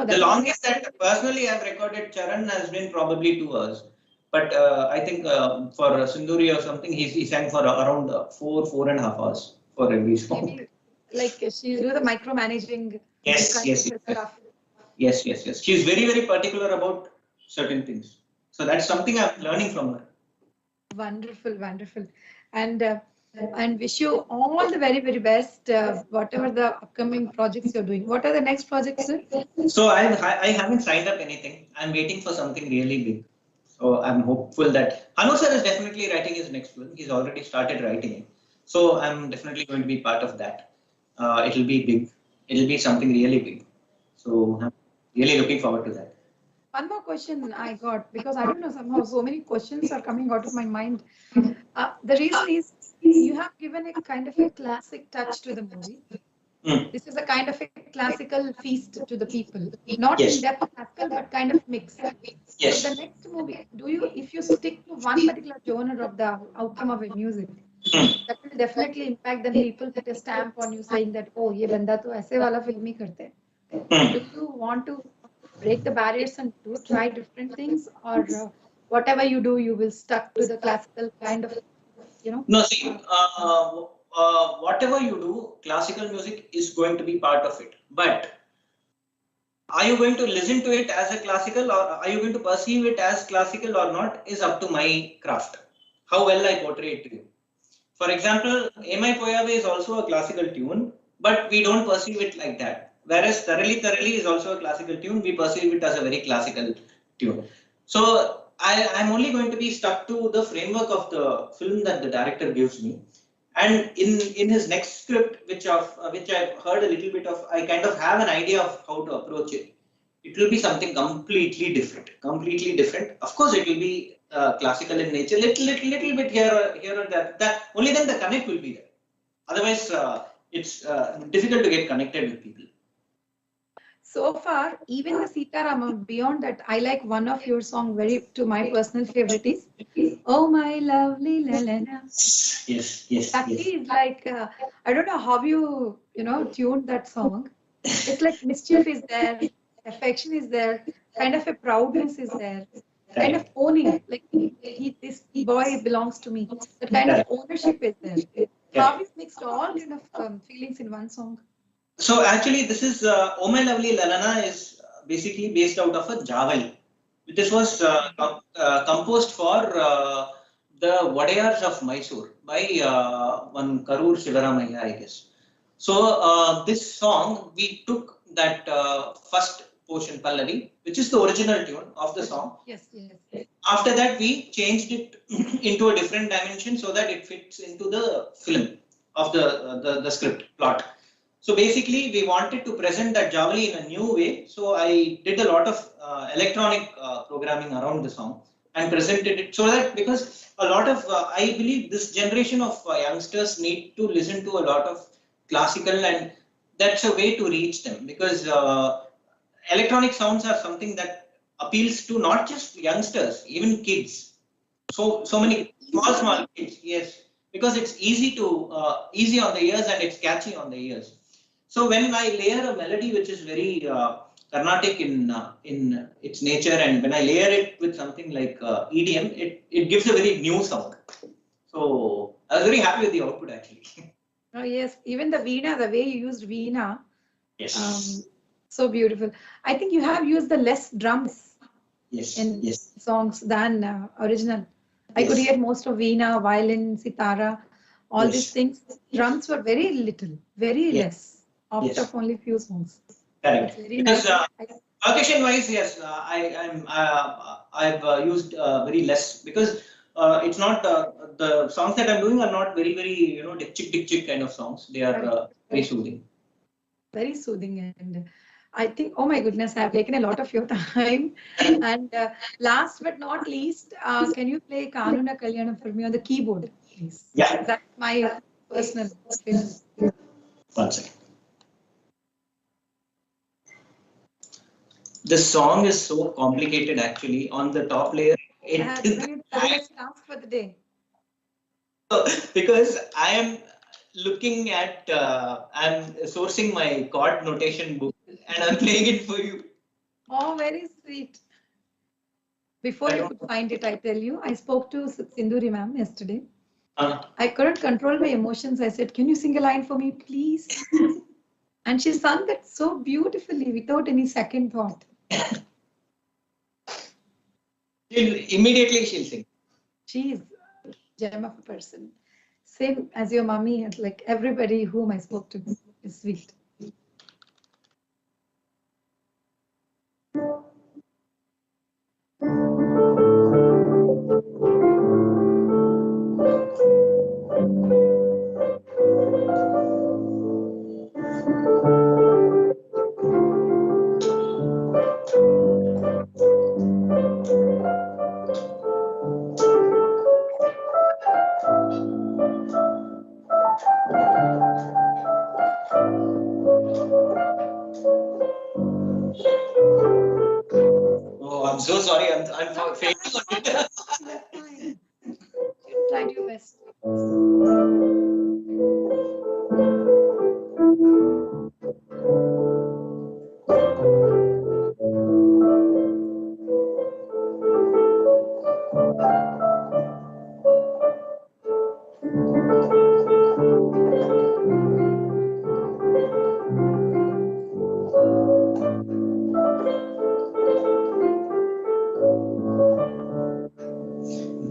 the longest that personally I've recorded Charan has been probably 2 hours. But I think for Sindhuri or something, he sang for around 4.5 hours for every song. Maybe, like she do the micromanaging. Yes. She's very, very particular about certain things. So that's something I'm learning from her. Wonderful. And wish you all the very, very best, whatever the upcoming projects you're doing. What are the next projects, sir? So I haven't signed up anything. I'm waiting for something really big. So I'm hopeful that Hanu sir is definitely writing his next film. He's already started writing it. So I'm definitely going to be part of that. It'll be big. It'll be something really big. So I'm really looking forward to that. One more question I got, because I don't know, somehow so many questions are coming out of my mind. The reason is you have given a kind of a classic touch to the movie. This is a kind of a classical feast to the people. Not Yes. in-depth classical, but kind of mix. Yes. So the next movie, if you stick to one particular genre of the outcome of a music, that will definitely impact. Then people put a stamp on you saying that, oh, ye banda to aise wala film hi karte hain. Do you want to break the barriers and try different things, or whatever you do, you will stuck to the classical kind of, No, see, whatever you do, classical music is going to be part of it. But are you going to listen to it as a classical, or are you going to perceive it as classical or not, is up to my craft. How well I portray it to you. For example, Emai Poyave is also a classical tune, but we don't perceive it like that. Whereas Thoroughly is also a classical tune, we perceive it as a very classical tune. So I'm only going to be stuck to the framework of the film that the director gives me. And in his next script, which I've heard a little bit of, I kind of have an idea of how to approach it. It will be something completely different. Of course, it will be classical in nature, little bit here or there. That only then the connect will be there. Otherwise, it's difficult to get connected with people. So far, even the Sitaramam, beyond that, I like one of your song to my personal favorite is Oh My Lovely Lalana. Yes. That is like, I don't know how you tuned that song. It's like mischief is there, affection is there, kind of a proudness is there, kind of owning, like this boy belongs to me. The kind of ownership is there. How you mixed all kind of feelings in one song. So actually, this is Oh My Lovely Lalana is basically based out of a Javal. This was composed for the Wadayars of Mysore by one Karur Sivaramaya, I guess. So this song, we took that first portion, Pallavi, which is the original tune of the song. Yes. After that, we changed it into a different dimension so that it fits into the film of the script plot. So basically, we wanted to present that Javali in a new way. So I did a lot of electronic programming around the song and presented it so that, because a lot of, I believe this generation of youngsters need to listen to a lot of classical, and that's a way to reach them, because electronic sounds are something that appeals to not just youngsters, even kids. So many small kids, yes, because it's easy on the ears and it's catchy on the ears. So when I layer a melody which is very Carnatic in its nature, and when I layer it with something like EDM, it gives a very new sound. So I was very happy with the output actually. Oh yes, even the Veena, the way you used Veena, yes, so beautiful. I think you have used the less drums in songs than original. I could hear most of Veena, violin, sitara, all these things. Drums were very little, very less. Opt of only few songs. Correct. Because percussion wise, yes, I've used very less, because it's not the songs that I'm doing are not very dick chick kind of songs. They are very soothing. Very soothing, and I think, oh my goodness, I've taken a lot of your time. And last but not least, can you play Kanuna Kalyanam for me on the keyboard, please? Yeah. That's my personal favorite. 1 second. The song is so complicated actually. On the top layer, Let's task for the day. Because I am looking at, I'm sourcing my chord notation book and I'm playing it for you. Oh, very sweet. Before you could find it, I tell you, I spoke to Sindhuri ma'am yesterday. I couldn't control my emotions. I said, can you sing a line for me, please? And she sung that so beautifully without any second thought. Immediately she'll sing. She's a gem of a person. Same as your mommy, and like everybody whom I spoke to is sweet. so sorry. I'm failing on it. That's fine. You tried your best.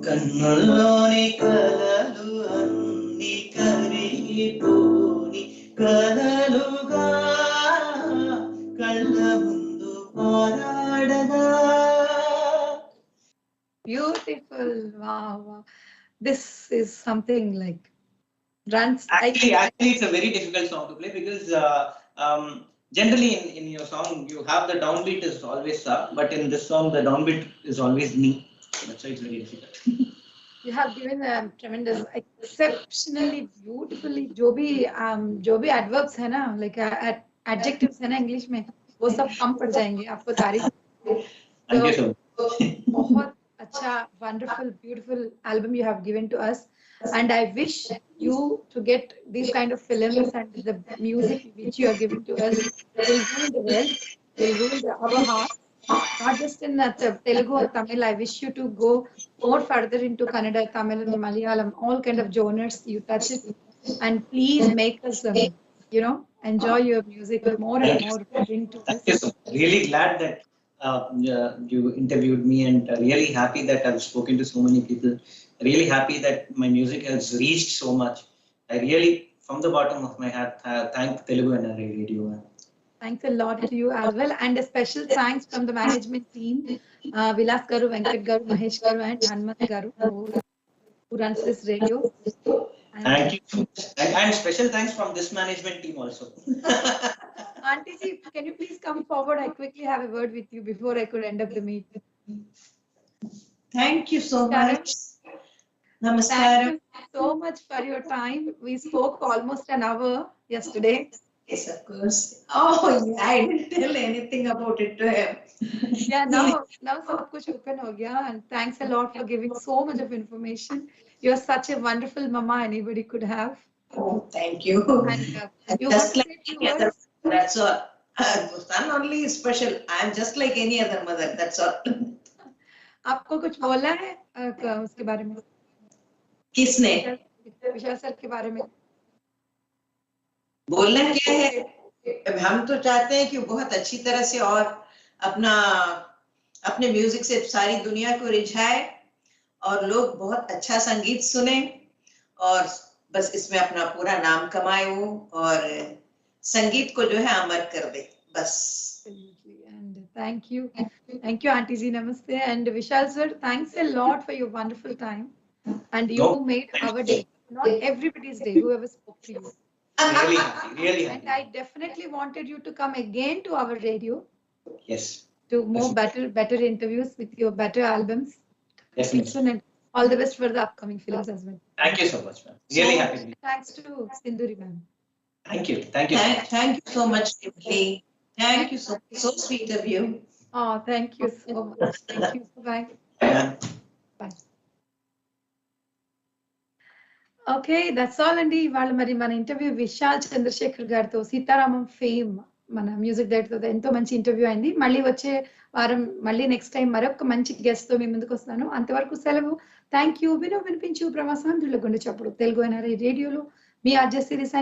కన్నుల్లోని కలలు అన్ని కరిగిపోని కలలుగా కళ్ళ ముందు పోరాడగా. Beautiful. Wow, wow. This is something like runs. Actually, it's a very difficult song to play because generally in your song you have the downbeat is always sa, but in this song the downbeat is always ni. That's why it's very difficult. You have given a tremendous, exceptionally beautifully. जो भी adverbs है ना, like adjectives है ना English में, वो सब कम पड़ जाएंगे आपको तारीफ. Thank you so much. बहुत अच्छा, wonderful, beautiful album you have given to us, and I wish you to get these kind of films and the music which you are giving to us will rule the world, will rule our heart. Not just in Telugu or Tamil. I wish you to go more further into Kannada, Tamil, and Malayalam, all kind of genres you touch it, and please make us, enjoy your music more and more. Bring to us. Yes, really glad that you interviewed me, and really happy that I've spoken to so many people. Really happy that my music has reached so much. I really, from the bottom of my heart, thank Telugu NRI Radio. Thanks a lot to you as well, and a special thanks from the management team, Vilas Garu, Venkat Garu, Mahesh Garu, and Hanmat Garu, who runs this radio. Thank you so much. And special thanks from this management team also. Auntie ji, can you please come forward? I quickly have a word with you before I could end up the meet. Thank you so much. Namaskaram. Thank you so much for your time. We spoke almost an hour yesterday. Yes, of course. Oh, yeah, I didn't tell anything about it to him. Yeah, now सब कुछ open हो गया, and thanks a lot for giving so much of information. You're such a wonderful mama anybody could have. Oh, thank you. And you just like any other, that's all. Son only is special. I'm just like any other mother. That's all. आपको कुछ बोलना है उसके बारे में? किसने? विशाल sir के बारे में. बोलना क्या है, हम तो चाहते हैं कि बहुत अच्छी तरह से और अपने म्यूजिक से सारी दुनिया को रिझाए और लोग बहुत अच्छा संगीत सुने और बस इसमें अपना पूरा नाम कमाए वो और संगीत को जो है अमर कर दे बस. And thank you Auntie Ji, namaste. And Vishal sir, thanks a lot for your wonderful time, and you made our day, not everybody's day, whoever spoke to you. Really happy. And I definitely wanted you to come again to our radio. Yes. To more better interviews with your better albums. Definitely. And all the best for the upcoming films as well. Thank you so much, ma'am. Really happy. Thanks to Sindhuri ma'am. Thank you. Thank you. Thank you so much, Tiffany. Thank you so sweet of you. Oh, thank you so much. Thank you. Bye. Bye. Okay that's all అండి. ఇవాళ మరి మన interview Vishal Chandrasekhar గారితో, Sitaramam fame మన music డైరెక్టర్తో ఎంతో మంచి interview అయింది. మళ్ళీ వచ్చే వారం మళ్ళీ నెక్స్ట్ టైం మరొక మంచి గెస్ట్ తో మీ ముందుకు వస్తాను. అంతవరకు సెలవు. Thank you. వినిపించు ప్రవాసాంధ్రుల గుండె చప్పుడు తెలుగు NRI రేడియోలో మీ ఆర్జే సిరీస్